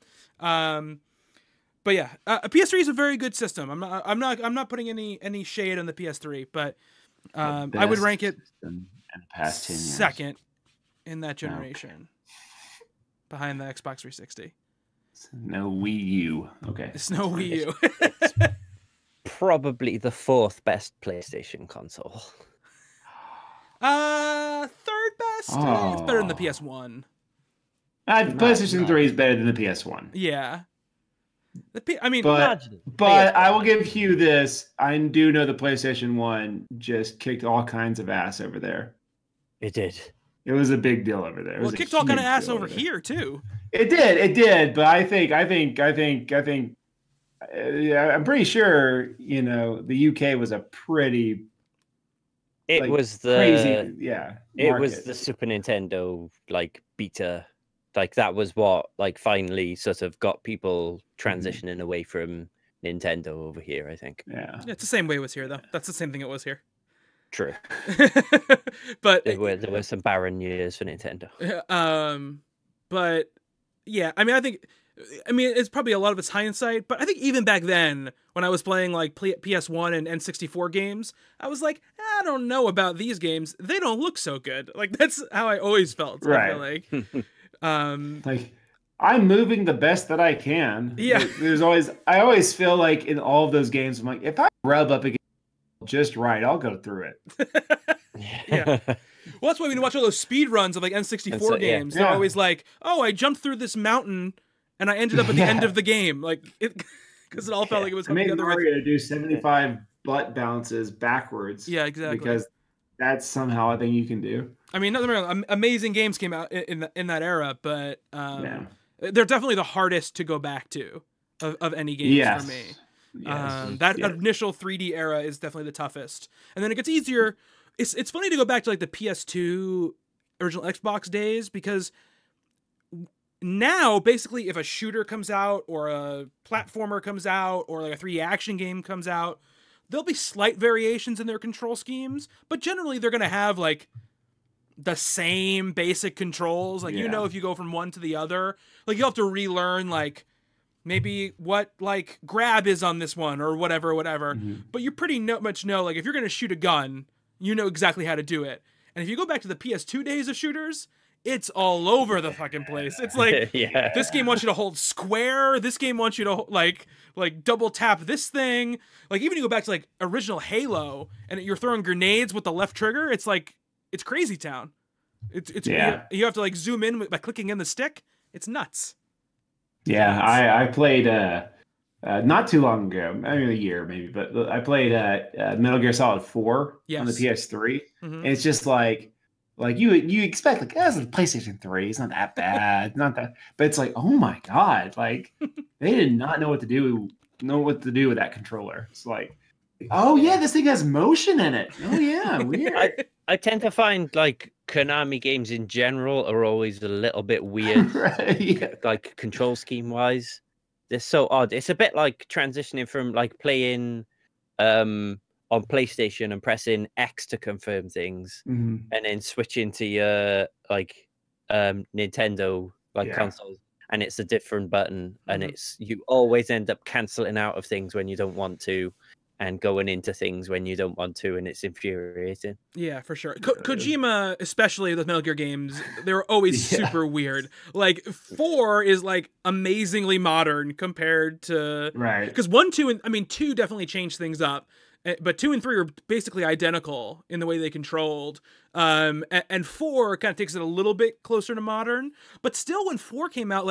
But yeah, PS3 is a very good system. I'm not putting any shade on the PS3, but I would rank it in the past 10 years. Second in that generation, behind the Xbox 360. No Wii U. Okay, it's no Wii U. It's probably the fourth best PlayStation console. Third best. It's better than the PS1. PlayStation 3 is better than the PS1. Yeah. But I will give Hugh this. I do know the PlayStation 1 just kicked all kinds of ass over there. It did. It was a big deal over there. It kicked all kind of ass over here too. It did. But I think. I'm pretty sure. The UK was a pretty It like, was the crazy, yeah. It was the Super Nintendo like beta, like that was what like finally sort of got people transitioning away from Nintendo over here. I think. Yeah, it's the same way it was here though. That's the same thing it was here. True. But there were some barren years for Nintendo. But yeah, I mean, it's probably a lot of it's hindsight, but I think even back then, when I was playing like PS1 and N64 games, I was like, I don't know about these games. They don't look so good. Like that's how I always felt. Right. I feel like, like I'm moving the best that I can. Yeah. I always feel like in all of those games, I'm like, if I rub up against just right, I'll go through it. Yeah. Well, that's why when you watch all those speed runs of like N64 games, they're always like, oh, I jumped through this mountain and I ended up at the end of the game. Like it, because it all felt like it was. I made Mario to do 75 butt bounces backwards. Yeah, exactly. Because that's somehow a thing you can do. I mean, amazing games came out in that era, but they're definitely the hardest to go back to of any games for me. That initial 3D era is definitely the toughest, and then it gets easier. It's funny to go back to like the PS2 original Xbox days, because now basically if a shooter comes out or a platformer comes out or like a 3D action game comes out, there'll be slight variations in their control schemes, but generally they're going to have like the same basic controls. Like, you know, if you go from one to the other, like you'll have to relearn like maybe what like grab is on this one or whatever, but you pretty much know, like if you're going to shoot a gun, you know exactly how to do it. And if you go back to the PS2 days of shooters, it's all over the fucking place. It's like, this game wants you to hold square. This game wants you to like double tap this thing. Like even you go back to like original Halo and you're throwing grenades with the left trigger. It's like, it's crazy town. You have to like zoom in by clicking in the stick. It's nuts. Yeah. I played, not too long ago, I mean a year maybe, but I played Metal Gear Solid 4 on the PS3. And it's just like you expect like that's a PlayStation 3. It's not that bad, but it's like, oh my god, like they did not know what to do with that controller. It's like, oh yeah, this thing has motion in it. Oh yeah, weird. I tend to find like Konami games in general are always a little bit weird, right, like control scheme wise. They're so odd. It's a bit like transitioning from like playing on PlayStation and pressing X to confirm things, and then switching to your like Nintendo consoles, and it's a different button, and you always end up canceling out of things when you don't want to, and going into things when you don't want to, and it's infuriating. Yeah, for sure. Kojima, especially with Metal Gear games, they're always super weird. Like 4 is like amazingly modern compared to because 1, 2, and 2 definitely changed things up, but 2 and 3 are basically identical in the way they controlled. And 4 kind of takes it a little bit closer to modern, but still, when 4 came out,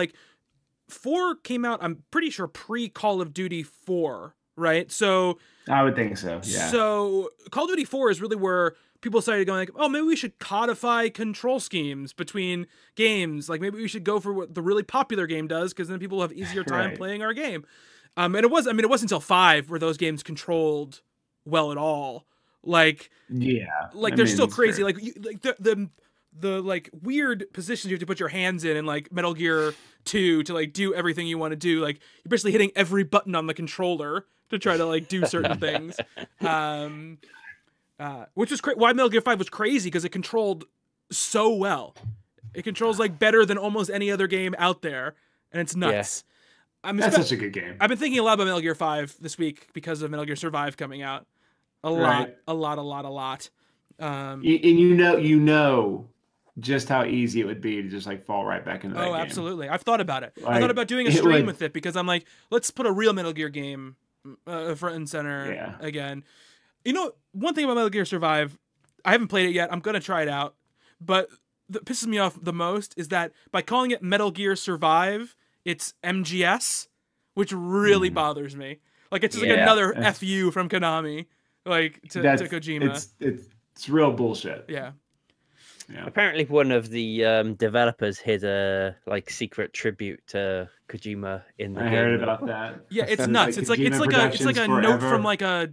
I'm pretty sure pre Call of Duty 4. Right, so I would think so. Yeah. So Call of Duty 4 is really where people started going like, oh, maybe we should codify control schemes between games. Like maybe we should go for what the really popular game does, because then people have easier time playing our game. And it wasn't until 5 where those games controlled well at all. Like they're still crazy. Fair. Like the like weird positions you have to put your hands in like Metal Gear 2 to like do everything you want to do. Like you're basically hitting every button on the controller to try to like do certain things. Which is why Metal Gear 5 was crazy, because it controlled so well. It controls like better than almost any other game out there, and it's nuts. Yeah. That's such a good game. I've been thinking a lot about Metal Gear 5 this week because of Metal Gear Survive coming out. A lot. And you know just how easy it would be to just like fall right back into that game. Oh, absolutely. I've thought about it. I thought about doing a stream with it, because I'm like, let's put a real Metal Gear game front and center again. You know, one thing about Metal Gear Survive, I haven't played it yet. I'm going to try it out. But that pisses me off the most is that by calling it Metal Gear Survive, it's MGS, which really bothers me. Like, it's just like another FU from Konami, like, to Kojima. It's real bullshit. Yeah. Apparently, one of the developers hid a like secret tribute to Kojima in the game. I heard about that. Yeah, it's nuts. It's like a note from like a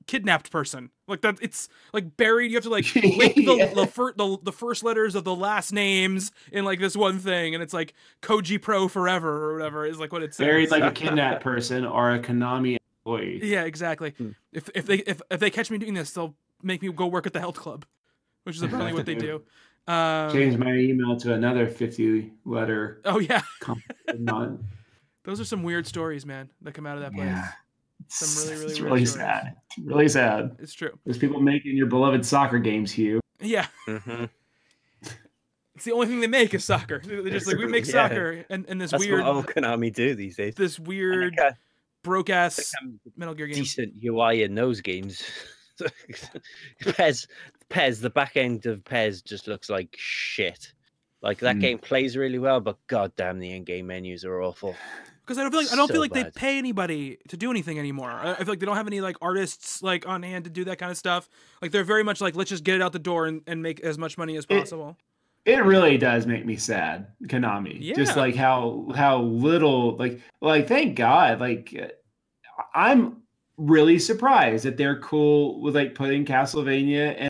kidnapped person. Like that, it's like buried. You have to like link the first letters of the last names in like this one thing, and it's like Koji Pro forever or whatever is like what it says. Buried like a kidnapped person or a Konami employee. Yeah, exactly. If they catch me doing this, they'll make me go work at the health club, which is apparently what they do. Change my email to another 50-letter. Oh yeah. Not. Those are some weird stories, man, that come out of that place. Yeah. Some really it's weird really stories. sad. It's really sad. It's true. There's people making your beloved soccer games, Hugh. Yeah. It's the only thing they make is soccer. They're just like, we make soccer and this That's weird. That's what all Konami do these days. This weird broke ass Metal Gear game. Decent UI in those games. Pez, the back end of Pez just looks like shit. Like that game plays really well, but goddamn, the in-game menus are awful. Because I don't feel like they pay anybody to do anything anymore. I feel like they don't have any like artists like on hand to do that kind of stuff. Like they're very much like, let's just get it out the door and make as much money as possible. It really does make me sad, Konami. Yeah. Just like how little like thank God. Like I'm really surprised that they're cool with like putting Castlevania and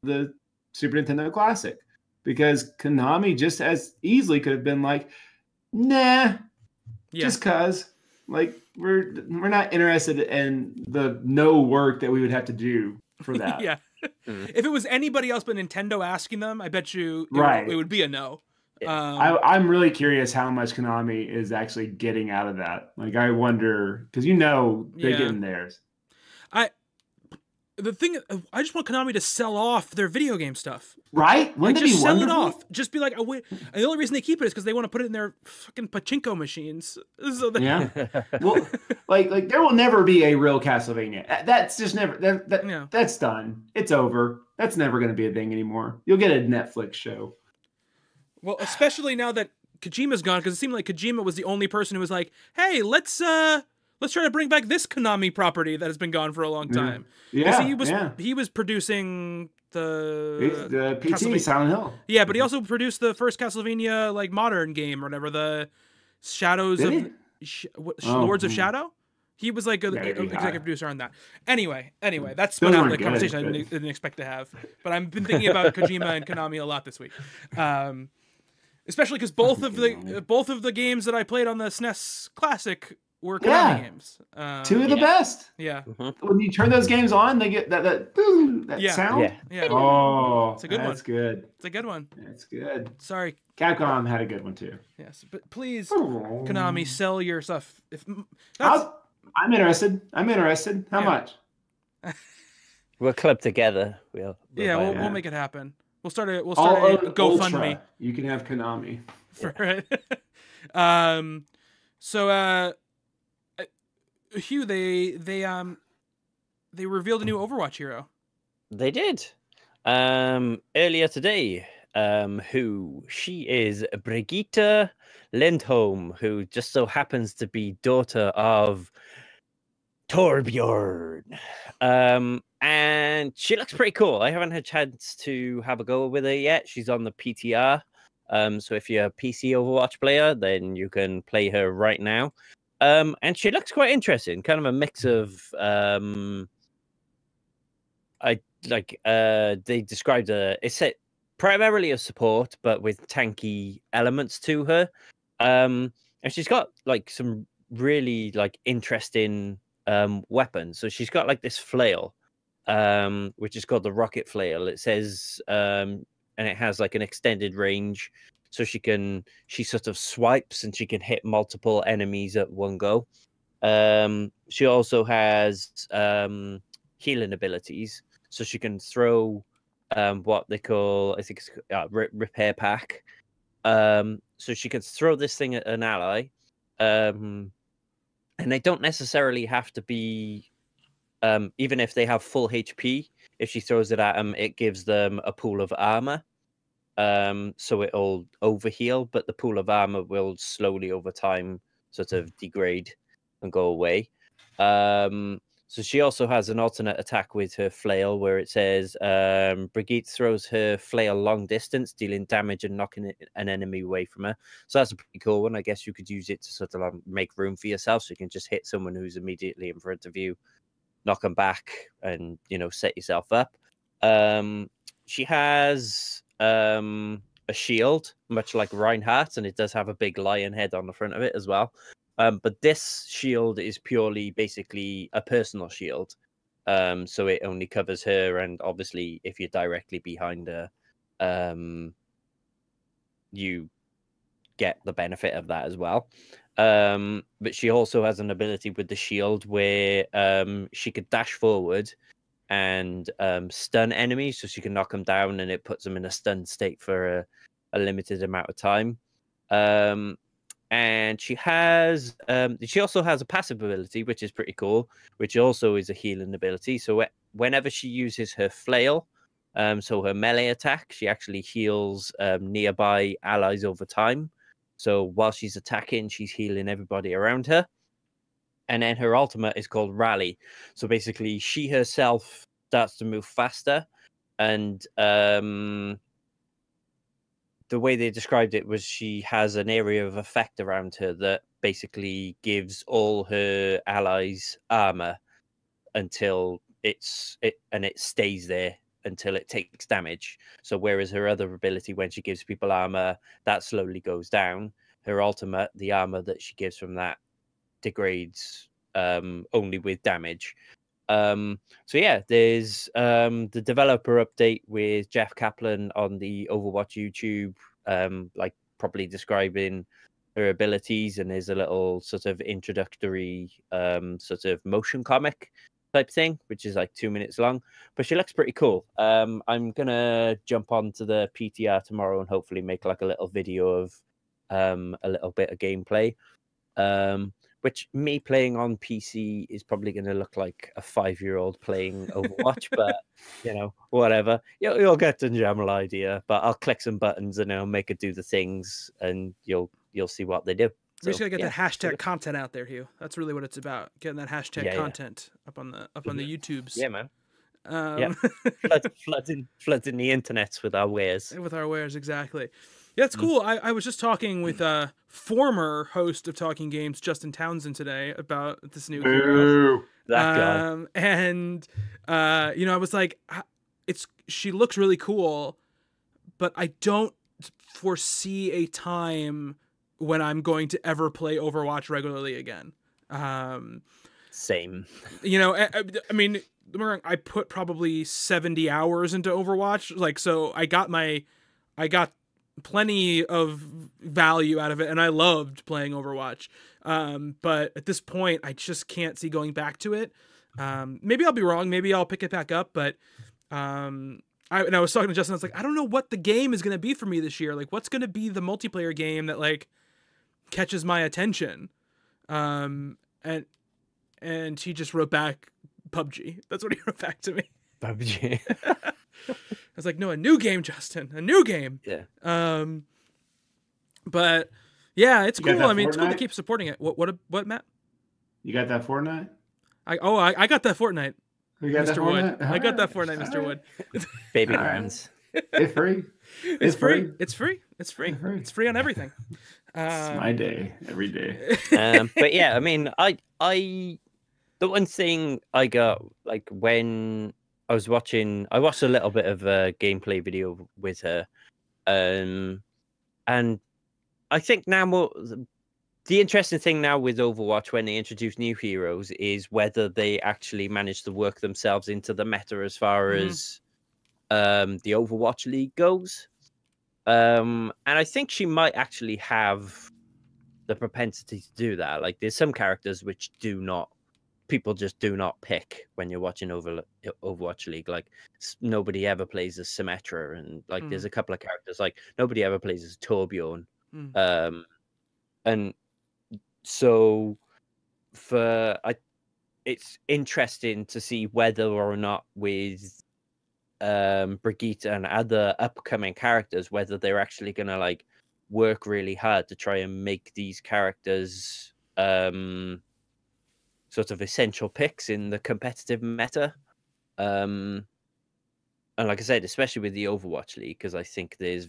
the Super Nintendo Classic, because Konami just as easily could have been like, nah. Yeah. Just cause, like, we're not interested in the no work that we would have to do for that. Yeah. If it was anybody else but Nintendo asking them, I bet you it would be a no. Yeah. I'm really curious how much Konami is actually getting out of that. Like, I wonder, because they're getting theirs. The thing, I just want Konami to sell off their video game stuff. Right? Wouldn't like, just sell it off. Just be like, and the only reason they keep it is because they want to put it in their fucking pachinko machines. So yeah. Well, like there will never be a real Castlevania. That's just never. That's done. It's over. That's never going to be a thing anymore. You'll get a Netflix show. Well, especially now that Kojima's gone, because it seemed like Kojima was the only person who was like, "Hey, let's try to bring back this Konami property that has been gone for a long time." Yeah, he was producing the PT Silent Hill. Yeah, but he also produced the first Castlevania like modern game or whatever, the Shadows of Lords of Shadow. He was like an executive producer on that. Anyway, that's the conversation I didn't expect to have. But I've been thinking about Kojima and Konami a lot this week. Especially because both of the games that I played on the SNES Classic were Konami games. Two of the best. Yeah. When you turn those games on, they get that sound. Yeah. Oh, it's a good one. That's good. It's a good one. That's good. Sorry. Capcom had a good one too. Yes, but please, Konami, sell your stuff. I'm interested. How much? We'll club together. We'll make it happen. We'll start a GoFundMe. You can have Konami. For it. So Hugh, they revealed a new Overwatch hero. They did. Earlier today. She is Brigitte Lindholm, who just so happens to be daughter of Torbjorn. And she looks pretty cool. I haven't had a chance to have a go with her yet. She's on the PTR. So if you're a PC Overwatch player, then you can play her right now. And she looks quite interesting. Kind of a mix of they described her. It's primarily a support, but with tanky elements to her. And she's got like some really like interesting weapons. So she's got like this flail, which is called the rocket flail. It says and it has like an extended range, so she sort of swipes and she can hit multiple enemies at one go. She also has healing abilities, so she can throw what they call, I think it's repair pack. So she can throw this thing at an ally, and they don't necessarily have to be even if they have full HP. If she throws it at them, it gives them a pool of armor. So it'll overheal, but the pool of armor will slowly over time sort of degrade and go away. So she also has an alternate attack with her flail, where it says Brigitte throws her flail long distance, dealing damage and knocking an enemy away from her. So that's a pretty cool one. I guess you could use it to sort of make room for yourself, so you can just hit someone who's immediately in front of you knock them back and, you know, set yourself up. She has a shield, much like Reinhardt, and it does have a big lion head on the front of it as well. But this shield is purely basically a personal shield. So it only covers her, and obviously if you're directly behind her, you get the benefit of that as well. But she also has an ability with the shield where she could dash forward and stun enemies, so she can knock them down, and it puts them in a stunned state for a limited amount of time. And she also has a passive ability, which is pretty cool, which also is a healing ability. So whenever she uses her flail, so her melee attack, she actually heals nearby allies over time. So while she's attacking, she's healing everybody around her. And then her ultimate is called Rally. So basically, she herself starts to move faster. And the way they described it was she has an area of effect around her that basically gives all her allies armor until it stays there until it takes damage. So whereas her other ability, when she gives people armor, that slowly goes down. Her ultimate, the armor that she gives from that, degrades only with damage. So yeah, there's the developer update with Jeff Kaplan on the Overwatch YouTube, like probably describing her abilities, and there's a little sort of introductory sort of motion comic type thing, which is like 2 minutes long, but she looks pretty cool. I'm gonna jump onto the PTR tomorrow and hopefully make like a little video of a little bit of gameplay, which me playing on PC is probably going to look like a 5-year-old playing Overwatch, but you know, whatever. You'll get the general idea. But I'll click some buttons and I'll make it do the things, and you'll see what they do. We're just gonna get that hashtag content out there, Hugh. That's really what it's about. Getting that hashtag content up on the YouTubes. Yeah, man. Flooding the internets with our wares. With our wares, exactly. Yeah, it's cool. I was just talking with a former host of Talking Games, Justin Townsend, today about this new hero. That guy. And you know, I was like, she looks really cool, but I don't foresee a time when I'm going to ever play Overwatch regularly again. Same. You know, I mean, I put probably 70 hours into Overwatch, like, so I got plenty of value out of it, and I loved playing Overwatch. But at this point, I just can't see going back to it. Maybe I'll be wrong. Maybe I'll pick it back up. But I was talking to Justin. I was like, I don't know what the game is going to be for me this year. Like, what's going to be the multiplayer game that like catches my attention? And he just wrote back PUBG. That's what he wrote back to me. PUBG. I was like, no, a new game, Justin, a new game. Yeah. But yeah, it's cool. I mean, it's cool to keep supporting it. What, Matt? You got that Fortnite? I got that Fortnite. You got Mr. that Wood. Fortnite? I got that Fortnite, Mr. Wood. Baby grounds. It's free. It's free. It's free. It's free. It's free on everything. It's my day every day. But yeah, I mean, the one thing I got, like, when I watched a little bit of a gameplay video with her, and I think now the interesting thing now with Overwatch, when they introduce new heroes, is whether they actually manage to work themselves into the meta as far as the Overwatch League goes. And I think she might actually have the propensity to do that. Like, there's some characters which people just do not pick when you're watching Overwatch League. Like, nobody ever plays as Symmetra, and like there's a couple of characters like nobody ever plays as Torbjorn. And so it's interesting to see whether or not with Brigitte and other upcoming characters, whether they're actually gonna like work really hard to try and make these characters sort of essential picks in the competitive meta. And like I said, especially with the Overwatch League, because I think there's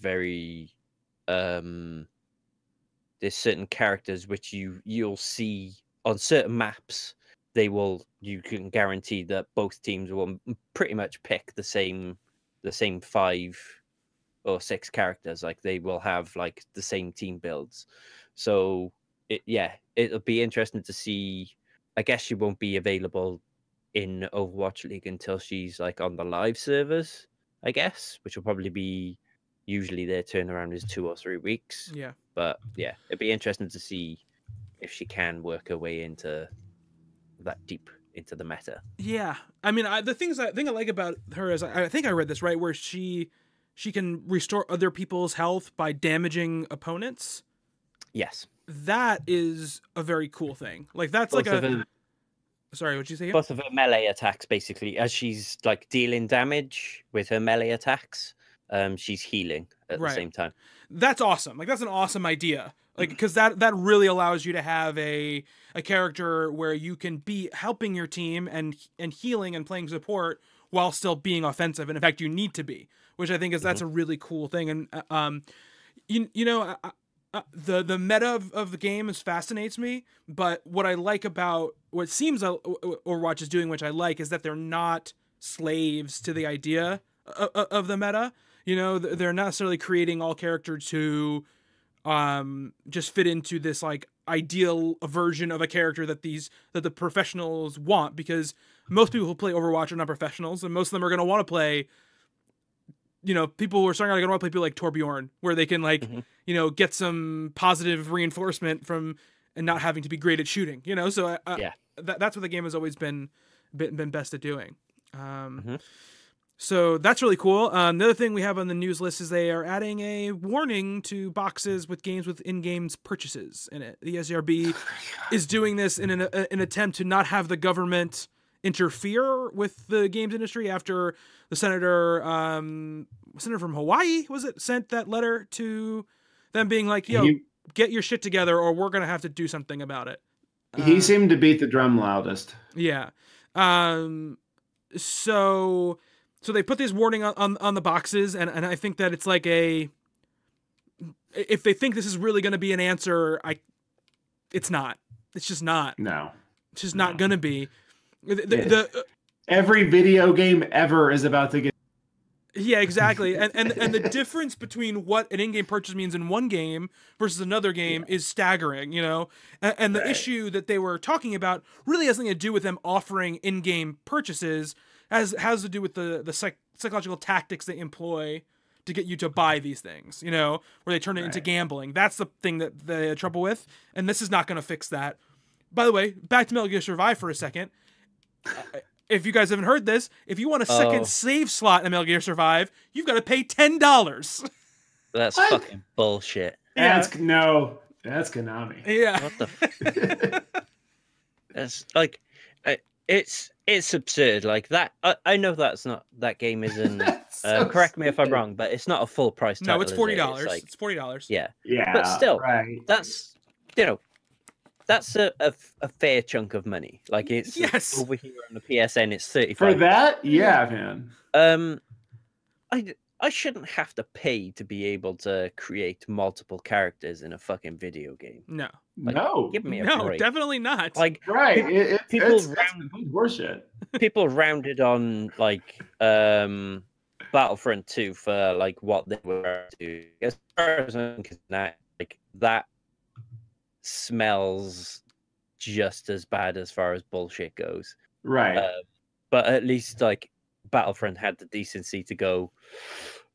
there's certain characters which you'll see on certain maps you can guarantee that both teams will pretty much pick the same 5 or 6 characters. Like they will have like the same team builds. So it'll be interesting to see. I guess she won't be available in Overwatch League until she's like on the live servers, I guess, which will probably be, usually their turnaround is 2 or 3 weeks. Yeah. But yeah, it'd be interesting to see if she can work her way into that deep into the meta. Yeah. I mean, the thing I like about her is, I think I read this right, where she can restore other people's health by damaging opponents. Yes. That is a very cool thing. Like that's Both like a... Sorry, what'd you say? Both of her melee attacks, basically, as she's like dealing damage with her melee attacks, she's healing at the same time. That's awesome. Like that's an awesome idea. Like because that really allows you to have a character where you can be helping your team and healing and playing support while still being offensive. And in fact, you need to be, which I think is that's a really cool thing. And the meta of the game fascinates me, but what I like about what seems Overwatch is doing, which I like, is that they're not slaves to the idea of the meta. You know, they're not necessarily creating all characters to just fit into this like ideal version of a character that the professionals want, because most people who play Overwatch are not professionals, and most of them are going to want to play. You know, people who are starting out are going to want to play people like Torbjorn, where they can like, get some positive reinforcement from and not having to be great at shooting. You know, so that's what the game has always been best at doing. So that's really cool. The other thing we have on the news list is they are adding a warning to boxes with games with in-game purchases in it. The SRB is doing this in an attempt to not have the government interfere with the games industry after the senator from Hawaii, was it, sent that letter to them being like, yo, get your shit together or we're going to have to do something about it. He seemed to beat the drum loudest. Yeah. So they put this warning on the boxes, and I think that it's like if they think this is really going to be an answer, it's not. It's just not. No. It's just not going to be. Every video game ever is about to get. Yeah, exactly. And the difference between what an in-game purchase means in one game versus another game is staggering, you know? And the issue that they were talking about really has nothing to do with them offering in-game purchases, has to do with the psychological tactics they employ to get you to buy these things, you know, where they turn it into gambling. That's the thing that they had trouble with, and this is not going to fix that. By the way, back to Metal Gear Survive for a second. If you guys haven't heard this, if you want a second save slot in Metal Gear Survive, you've got to pay $10. That's fucking bullshit. That's Konami. Yeah. What the? That's like, it's absurd. Like that. I know that game isn't. So correct me if I'm wrong, but it's not a full price title. No, it's $40. It's $40. Yeah. Yeah. But still, right. That's That's a fair chunk of money. Like it's over here on the PSN, it's 35 for that. Yeah, man. I shouldn't have to pay to be able to create multiple characters in a fucking video game. No, like, no, give me a break. Definitely not. Like right, people horseshit. People rounded on like Battlefront 2 for like what they were to. As far as I'm concerned, like that smells just as bad as far as bullshit goes. Right. But at least like Battlefront had the decency to go,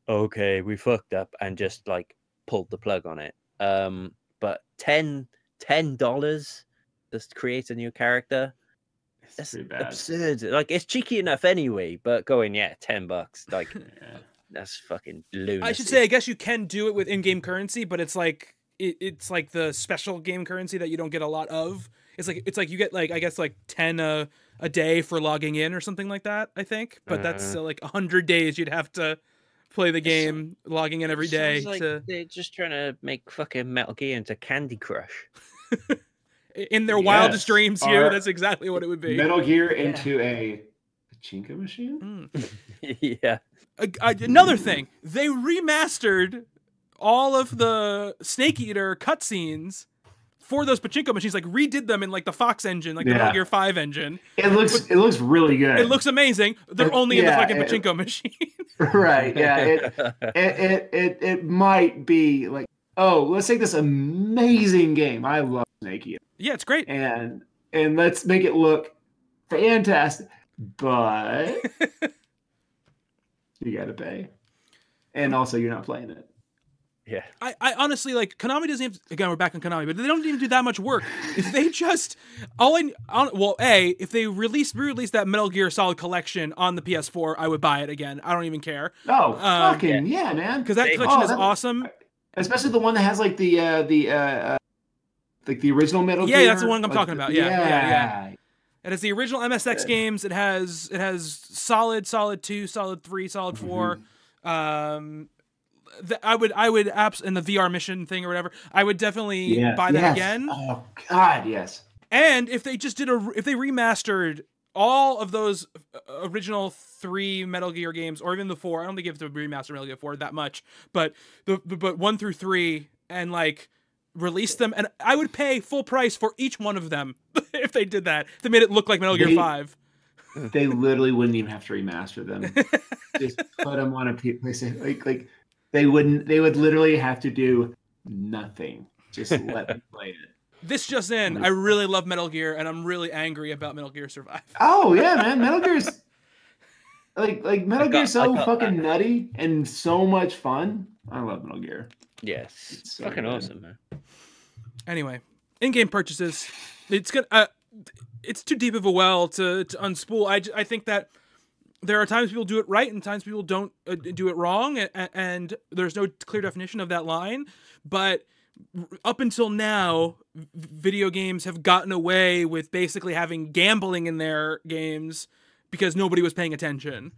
okay, we fucked up, and just like pulled the plug on it. But $10 just to create a new character, that's absurd. Like it's cheeky enough anyway, but going $10, like that's fucking lunacy. I should say, I guess you can do it with in-game currency, but it's like it's like the special game currency that you don't get a lot of. It's like you get like, I guess like 10 a day for logging in or something like that, I think. But that's still like 100 days you'd have to play the game, logging in every day. Like they're just trying to make fucking Metal Gear into Candy Crush. In their wildest dreams, Hugh, that's exactly what it would be. Metal Gear into a pachinko machine? Yeah. Another thing, they remastered all of the Snake Eater cutscenes for those pachinko machines, like redid them in like the Fox engine, like the Metal Gear 5 engine. It looks really good. It looks amazing. They're only in the fucking pachinko machine. Right. Yeah. It might be like, oh, let's take this amazing game. I love Snake Eater. Yeah, it's great. And let's make it look fantastic. But you gotta pay. And also you're not playing it. Yeah. I honestly, like, Konami doesn't have again, we're back on Konami, but they don't even do that much work. If they just if they re-release that Metal Gear Solid collection on the PS4, I would buy it again. I don't even care. Oh, fucking yeah, man. Because that collection is awesome. Especially the one that has like the original Metal Gear. Yeah, that's the one I'm talking about. Yeah. It has the original MSX games. It has Solid 2, Solid 3, Solid 4. I would and the VR mission thing or whatever. I would definitely buy that again. Oh God, yes. And if they just if they remastered all of those original 3 Metal Gear games, or even the 4, I don't think you have to remaster Metal Gear 4 that much, but 1 through 3, and like release them, and I would pay full price for each one of them if they did that. If they made it look like Metal Gear 5. They literally wouldn't even have to remaster them. Just put them on a PlayStation. Like they wouldn't. They would literally have to do nothing. Just let me play it. This just in, I really love Metal Gear, and I'm really angry about Metal Gear Survive. Oh yeah, man, Metal Gear's like Metal Gear's so fucking nutty and so much fun. I love Metal Gear. Yes, it's so fucking awesome, man. Anyway, in-game purchases, it's too deep of a well to unspool. I think that there are times people do it right and times people don't do it wrong, and there's no clear definition of that line. But up until now, video games have gotten away with basically having gambling in their games because nobody was paying attention.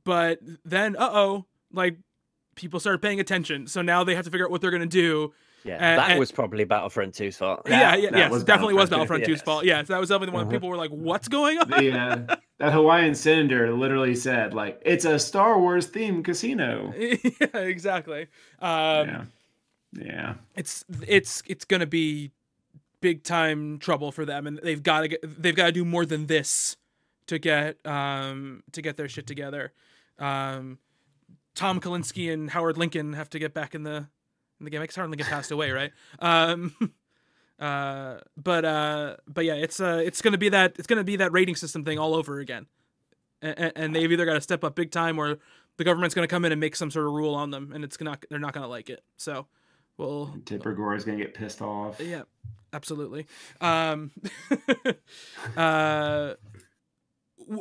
But then, like, people started paying attention, so now they have to figure out what they're going to do. Yeah, that was probably Battlefront 2's fault. Definitely was Battlefront 2's fault. Yeah, so that was definitely the one people were like, what's going on? That Hawaiian Senator literally said, like, it's a Star Wars themed casino. Yeah, exactly. Yeah. It's going to be big time trouble for them, and they've got to do more than this to get their shit together. Tom Kalinske and Howard Lincoln have to get back in the game. I guess Howard Lincoln passed away, right? But yeah, it's gonna be that rating system thing all over again, and they've either got to step up big time or the government's gonna come in and make some sort of rule on them, and they're not gonna like it. So, Tipper Gore is gonna get pissed off. Yeah, absolutely.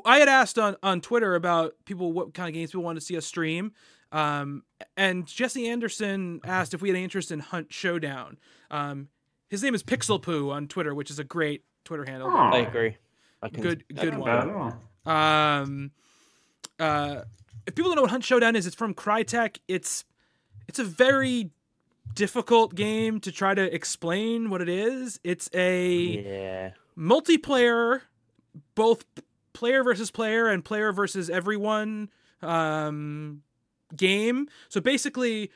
I had asked on Twitter about what kind of games people wanted to see us stream. And Jesse Anderson asked if we had any interest in Hunt Showdown. His name is Pixel Poo on Twitter, which is a great Twitter handle. I agree. Good one. If people don't know what Hunt Showdown is, it's from Crytek. It's a very difficult game to try to explain what it is. It's a multiplayer, both player versus player and player versus everyone game. So basically,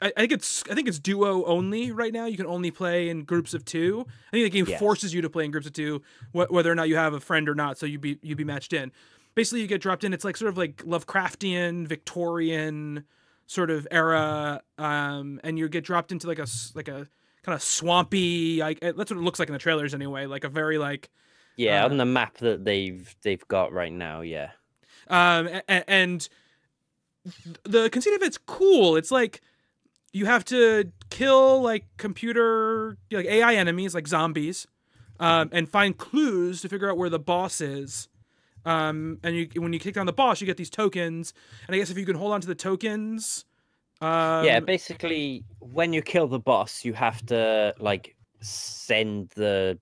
I think it's duo only right now. You can only play in groups of 2. I think the game forces you to play in groups of 2, whether or not you have a friend or not. So you be matched in. Basically, you get dropped in. It's like sort of like Lovecraftian, Victorian sort of era, and you get dropped into like a kind of swampy. That's what it looks like in the trailers anyway. Like a very like on the map that they've got right now. Yeah, and the conceit of it's cool. It's like you have to kill like computer like AI enemies like zombies, and find clues to figure out where the boss is. And when you kick down the boss, you get these tokens, and I guess if you can hold on to the tokens, basically when you kill the boss, you have to like send it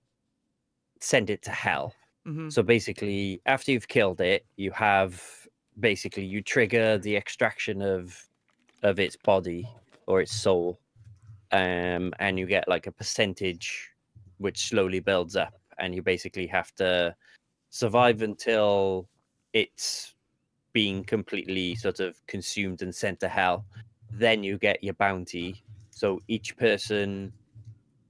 to hell. Mm-hmm. So basically, after you've killed it, you trigger the extraction of its body or its soul, and you get like a percentage which slowly builds up, and you basically have to survive until it's being completely sort of consumed and sent to hell. Then you get your bounty. So each person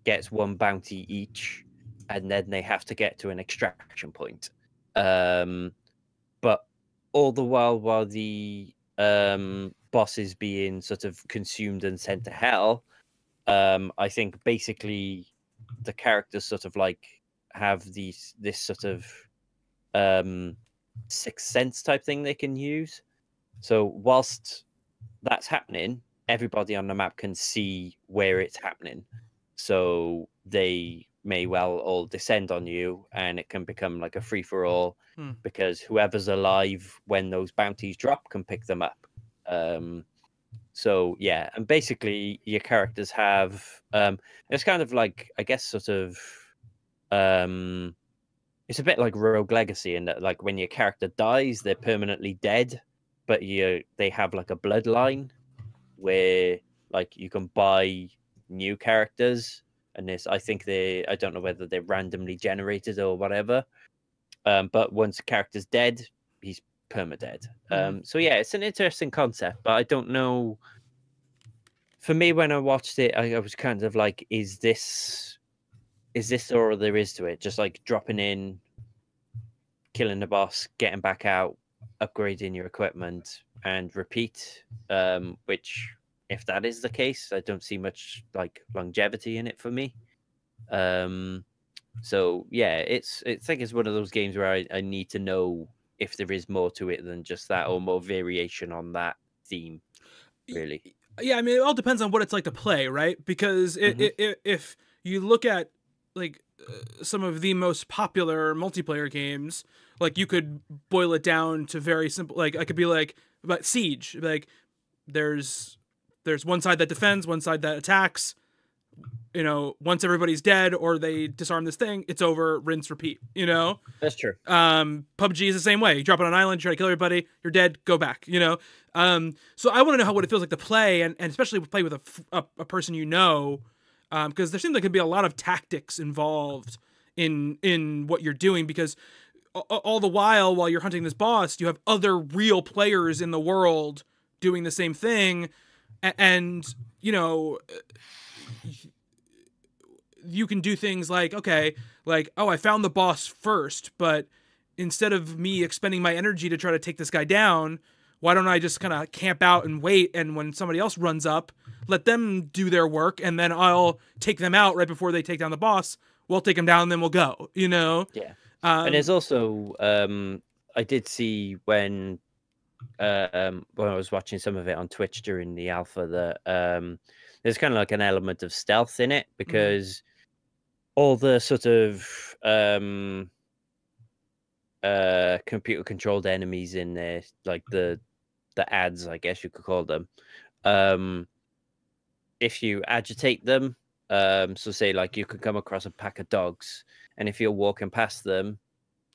gets one bounty each, and then they have to get to an extraction point. But all the while the boss is being sort of consumed and sent to hell, I think basically the characters sort of like have this sort of sixth sense type thing they can use. So whilst that's happening, everybody on the map can see where it's happening. So they may well all descend on you, and it can become like a free for all because whoever's alive when those bounties drop can pick them up. So yeah, and basically your characters have it's kind of like, I guess, sort of it's a bit like Rogue Legacy in that, like, when your character dies, they're permanently dead, but they have like a bloodline where like you can buy new characters, and I don't know whether they're randomly generated or whatever. But once a character's dead, he's permadead. So yeah, it's an interesting concept, but I don't know. For me, when I watched it, I was kind of like, is this all there is to it? Just like dropping in, killing the boss, getting back out, upgrading your equipment, and repeat. Which, if that is the case, I don't see much like longevity in it for me. So yeah, I think it's one of those games where I need to know if there is more to it than just that, or more variation on that theme, really. Yeah, I mean, it all depends on what it's like to play, right? Because if you look at like some of the most popular multiplayer games, like you could boil it down to very simple. Like I could be like, about Siege, like there's one side that defends, one side that attacks. You know, once everybody's dead or they disarm this thing, it's over, rinse, repeat, you know? That's true. PUBG is the same way. You drop on an island, you try to kill everybody, you're dead, go back, you know? So I want to know what it feels like to play, and especially play with a person you know, because there seems like could be a lot of tactics involved in what you're doing, because all the while you're hunting this boss, you have other real players in the world doing the same thing, and you know, you can do things like, okay, like, oh, I found the boss first, but instead of me expending my energy to try to take this guy down, why don't I just kind of camp out and wait, and when somebody else runs up, let them do their work, and then I'll take them out right before they take down the boss. We'll take them down, and then we'll go, you know? Yeah. And there's also, I did see when I was watching some of it on Twitch during the alpha that there's kind of like an element of stealth in it, because all the sort of computer controlled enemies in there, like the ads, I guess you could call them, if you agitate them, so say like you could come across a pack of dogs, and if you're walking past them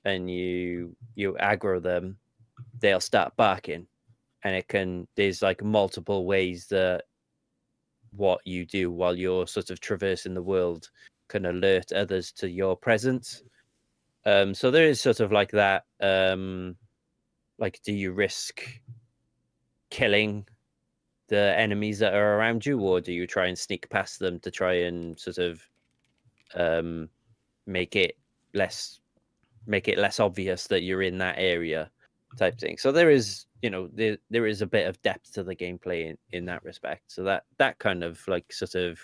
and you aggro them, they'll start barking, and there's like multiple ways that what you do while you're sort of traversing the world can alert others to your presence. So there is sort of like that, like, do you risk killing the enemies that are around you, or do you try and sneak past them to try and sort of make it less obvious that you're in that area, type thing. So there is, you know, there is a bit of depth to the gameplay in that respect. So that kind of like sort of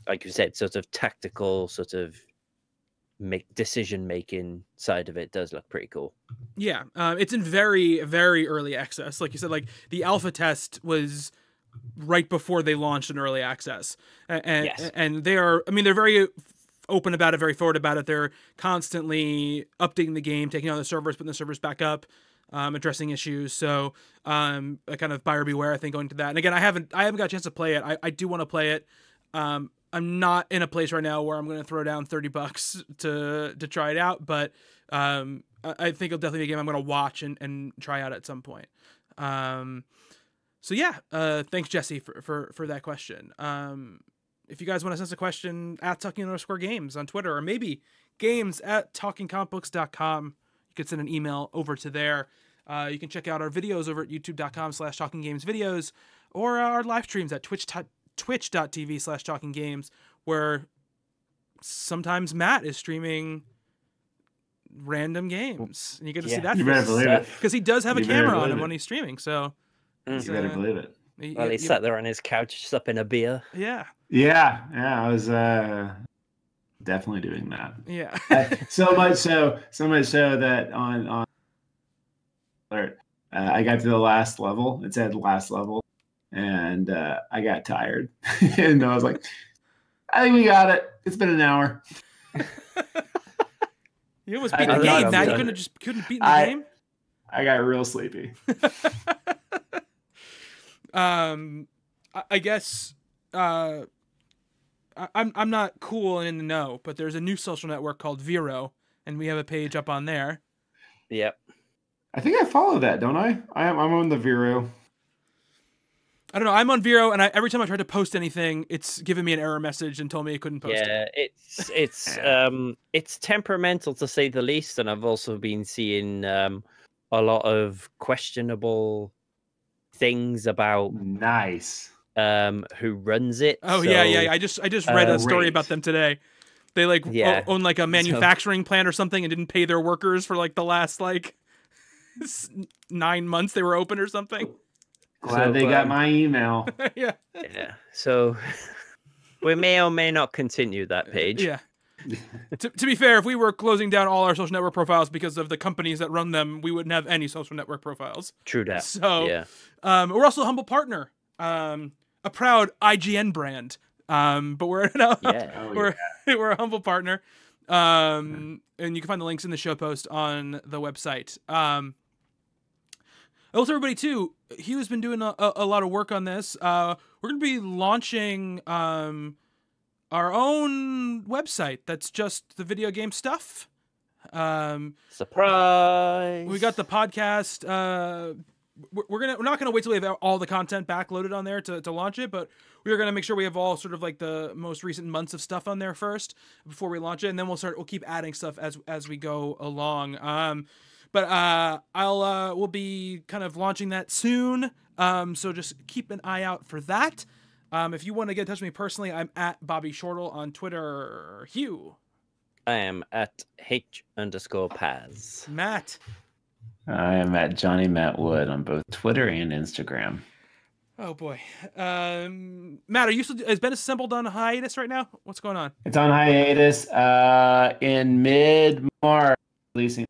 like you said, sort of tactical, sort of decision making side of it does look pretty cool. Yeah, it's in very, very early access. Like you said, like the alpha test was right before they launched in early access, and Yes. and they are, I mean, they're very open about it, very forward about it. They're constantly updating the game, taking out the servers, putting the servers back up, addressing issues. So a kind of buyer beware, I think, going to that. And again, I haven't got a chance to play it. I do want to play it. I'm not in a place right now where I'm going to throw down $30 to try it out, but I think it'll definitely be a game I'm going to watch and try out at some point. So yeah, thanks Jesse for that question. If you guys want to send us a question, at @talking_games on Twitter, or maybe games@talkingcomicbooks.com, you can send an email over to there. You can check out our videos over at youtube.com/talkinggamesvideos, or our live streams at twitch.tv/talkinggames, where sometimes Matt is streaming random games, and you get to see that. You better believe it, because he does have a camera on him when he's streaming. So you better believe it. Well, he sat there on his couch, sipping a beer. Yeah. I was definitely doing that. Yeah. so much so that on alert, I got to the last level. It said last level, and I got tired, and I was like, "I think we got it. It's been an hour." You almost beat the game. Now you couldn't beat the game. I got real sleepy. I guess I'm not cool and in the know, but there's a new social network called Vero, and we have a page up on there. Yep. I think I follow that, don't I? I'm on the Vero. I don't know. I'm on Vero, and every time I try to post anything, it's given me an error message and told me I couldn't post it. It's temperamental to say the least, and I've also been seeing a lot of questionable things about who runs it. Oh, so, yeah. I just read a story about them today. They own like a manufacturing plant or something and didn't pay their workers for like the last 9 months they were open or something. Glad they got my email. Yeah. So we may or may not continue that page. Yeah. to be fair, if we were closing down all our social network profiles because of the companies that run them, we wouldn't have any social network profiles. True that. So, yeah. We're also a humble partner, a proud IGN brand. But we're we're a humble partner. And you can find the links in the show post on the website. Also, everybody too, Hugh's been doing a lot of work on this. We're going to be launching our own website that's just the video game stuff. Surprise! We got the podcast. We're not gonna wait till we have all the content backloaded on there to launch it, but we're gonna make sure we have all sort of like the most recent months of stuff on there first before we launch it, and then we'll keep adding stuff as we go along. But we'll be kind of launching that soon. So just keep an eye out for that. If you want to get in touch with me personally, I'm at Bobby Shortle on Twitter. Hugh. I am at H_Paz. Matt. I am at Johnny Matt Wood on both Twitter and Instagram. Oh boy. Matt, is Ben Assembled on hiatus right now? What's going on? It's on hiatus. In mid-March, releasing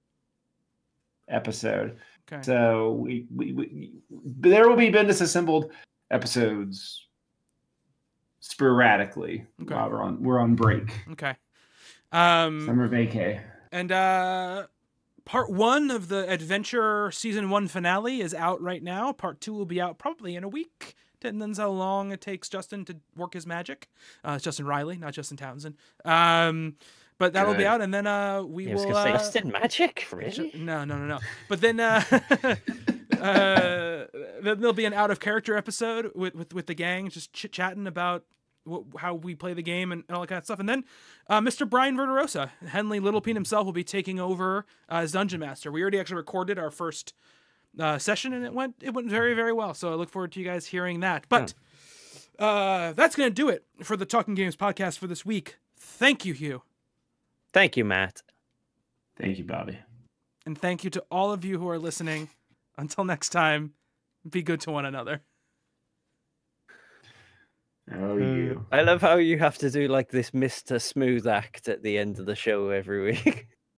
episode. Okay. So we there will be Ben Disassembled episodes sporadically. Okay. While we're on break. Okay. Summer vacay. And part 1 of the Adventure Season 1 finale is out right now. Part 2 will be out probably in a week. Depends how long it takes Justin to work his magic. It's Justin Riley, not Justin Townsend. But that'll be out, and then we will. Say Justin Magic, really? No. But then there'll be an out of character episode with the gang, just chit chatting about how we play the game and all that kind of stuff. And then Mr. Brian Verderosa, Henley Littlepine himself, will be taking over as Dungeon Master. We already actually recorded our first session, and it went very, very well. So I look forward to you guys hearing that. But that's going to do it for the Talking Games podcast for this week. Thank you, Hugh. Thank you, Matt. Thank you, Bobby. And thank you to all of you who are listening. Until next time, be good to one another. Oh, you. I love how you have to do like this Mr. Smooth act at the end of the show every week.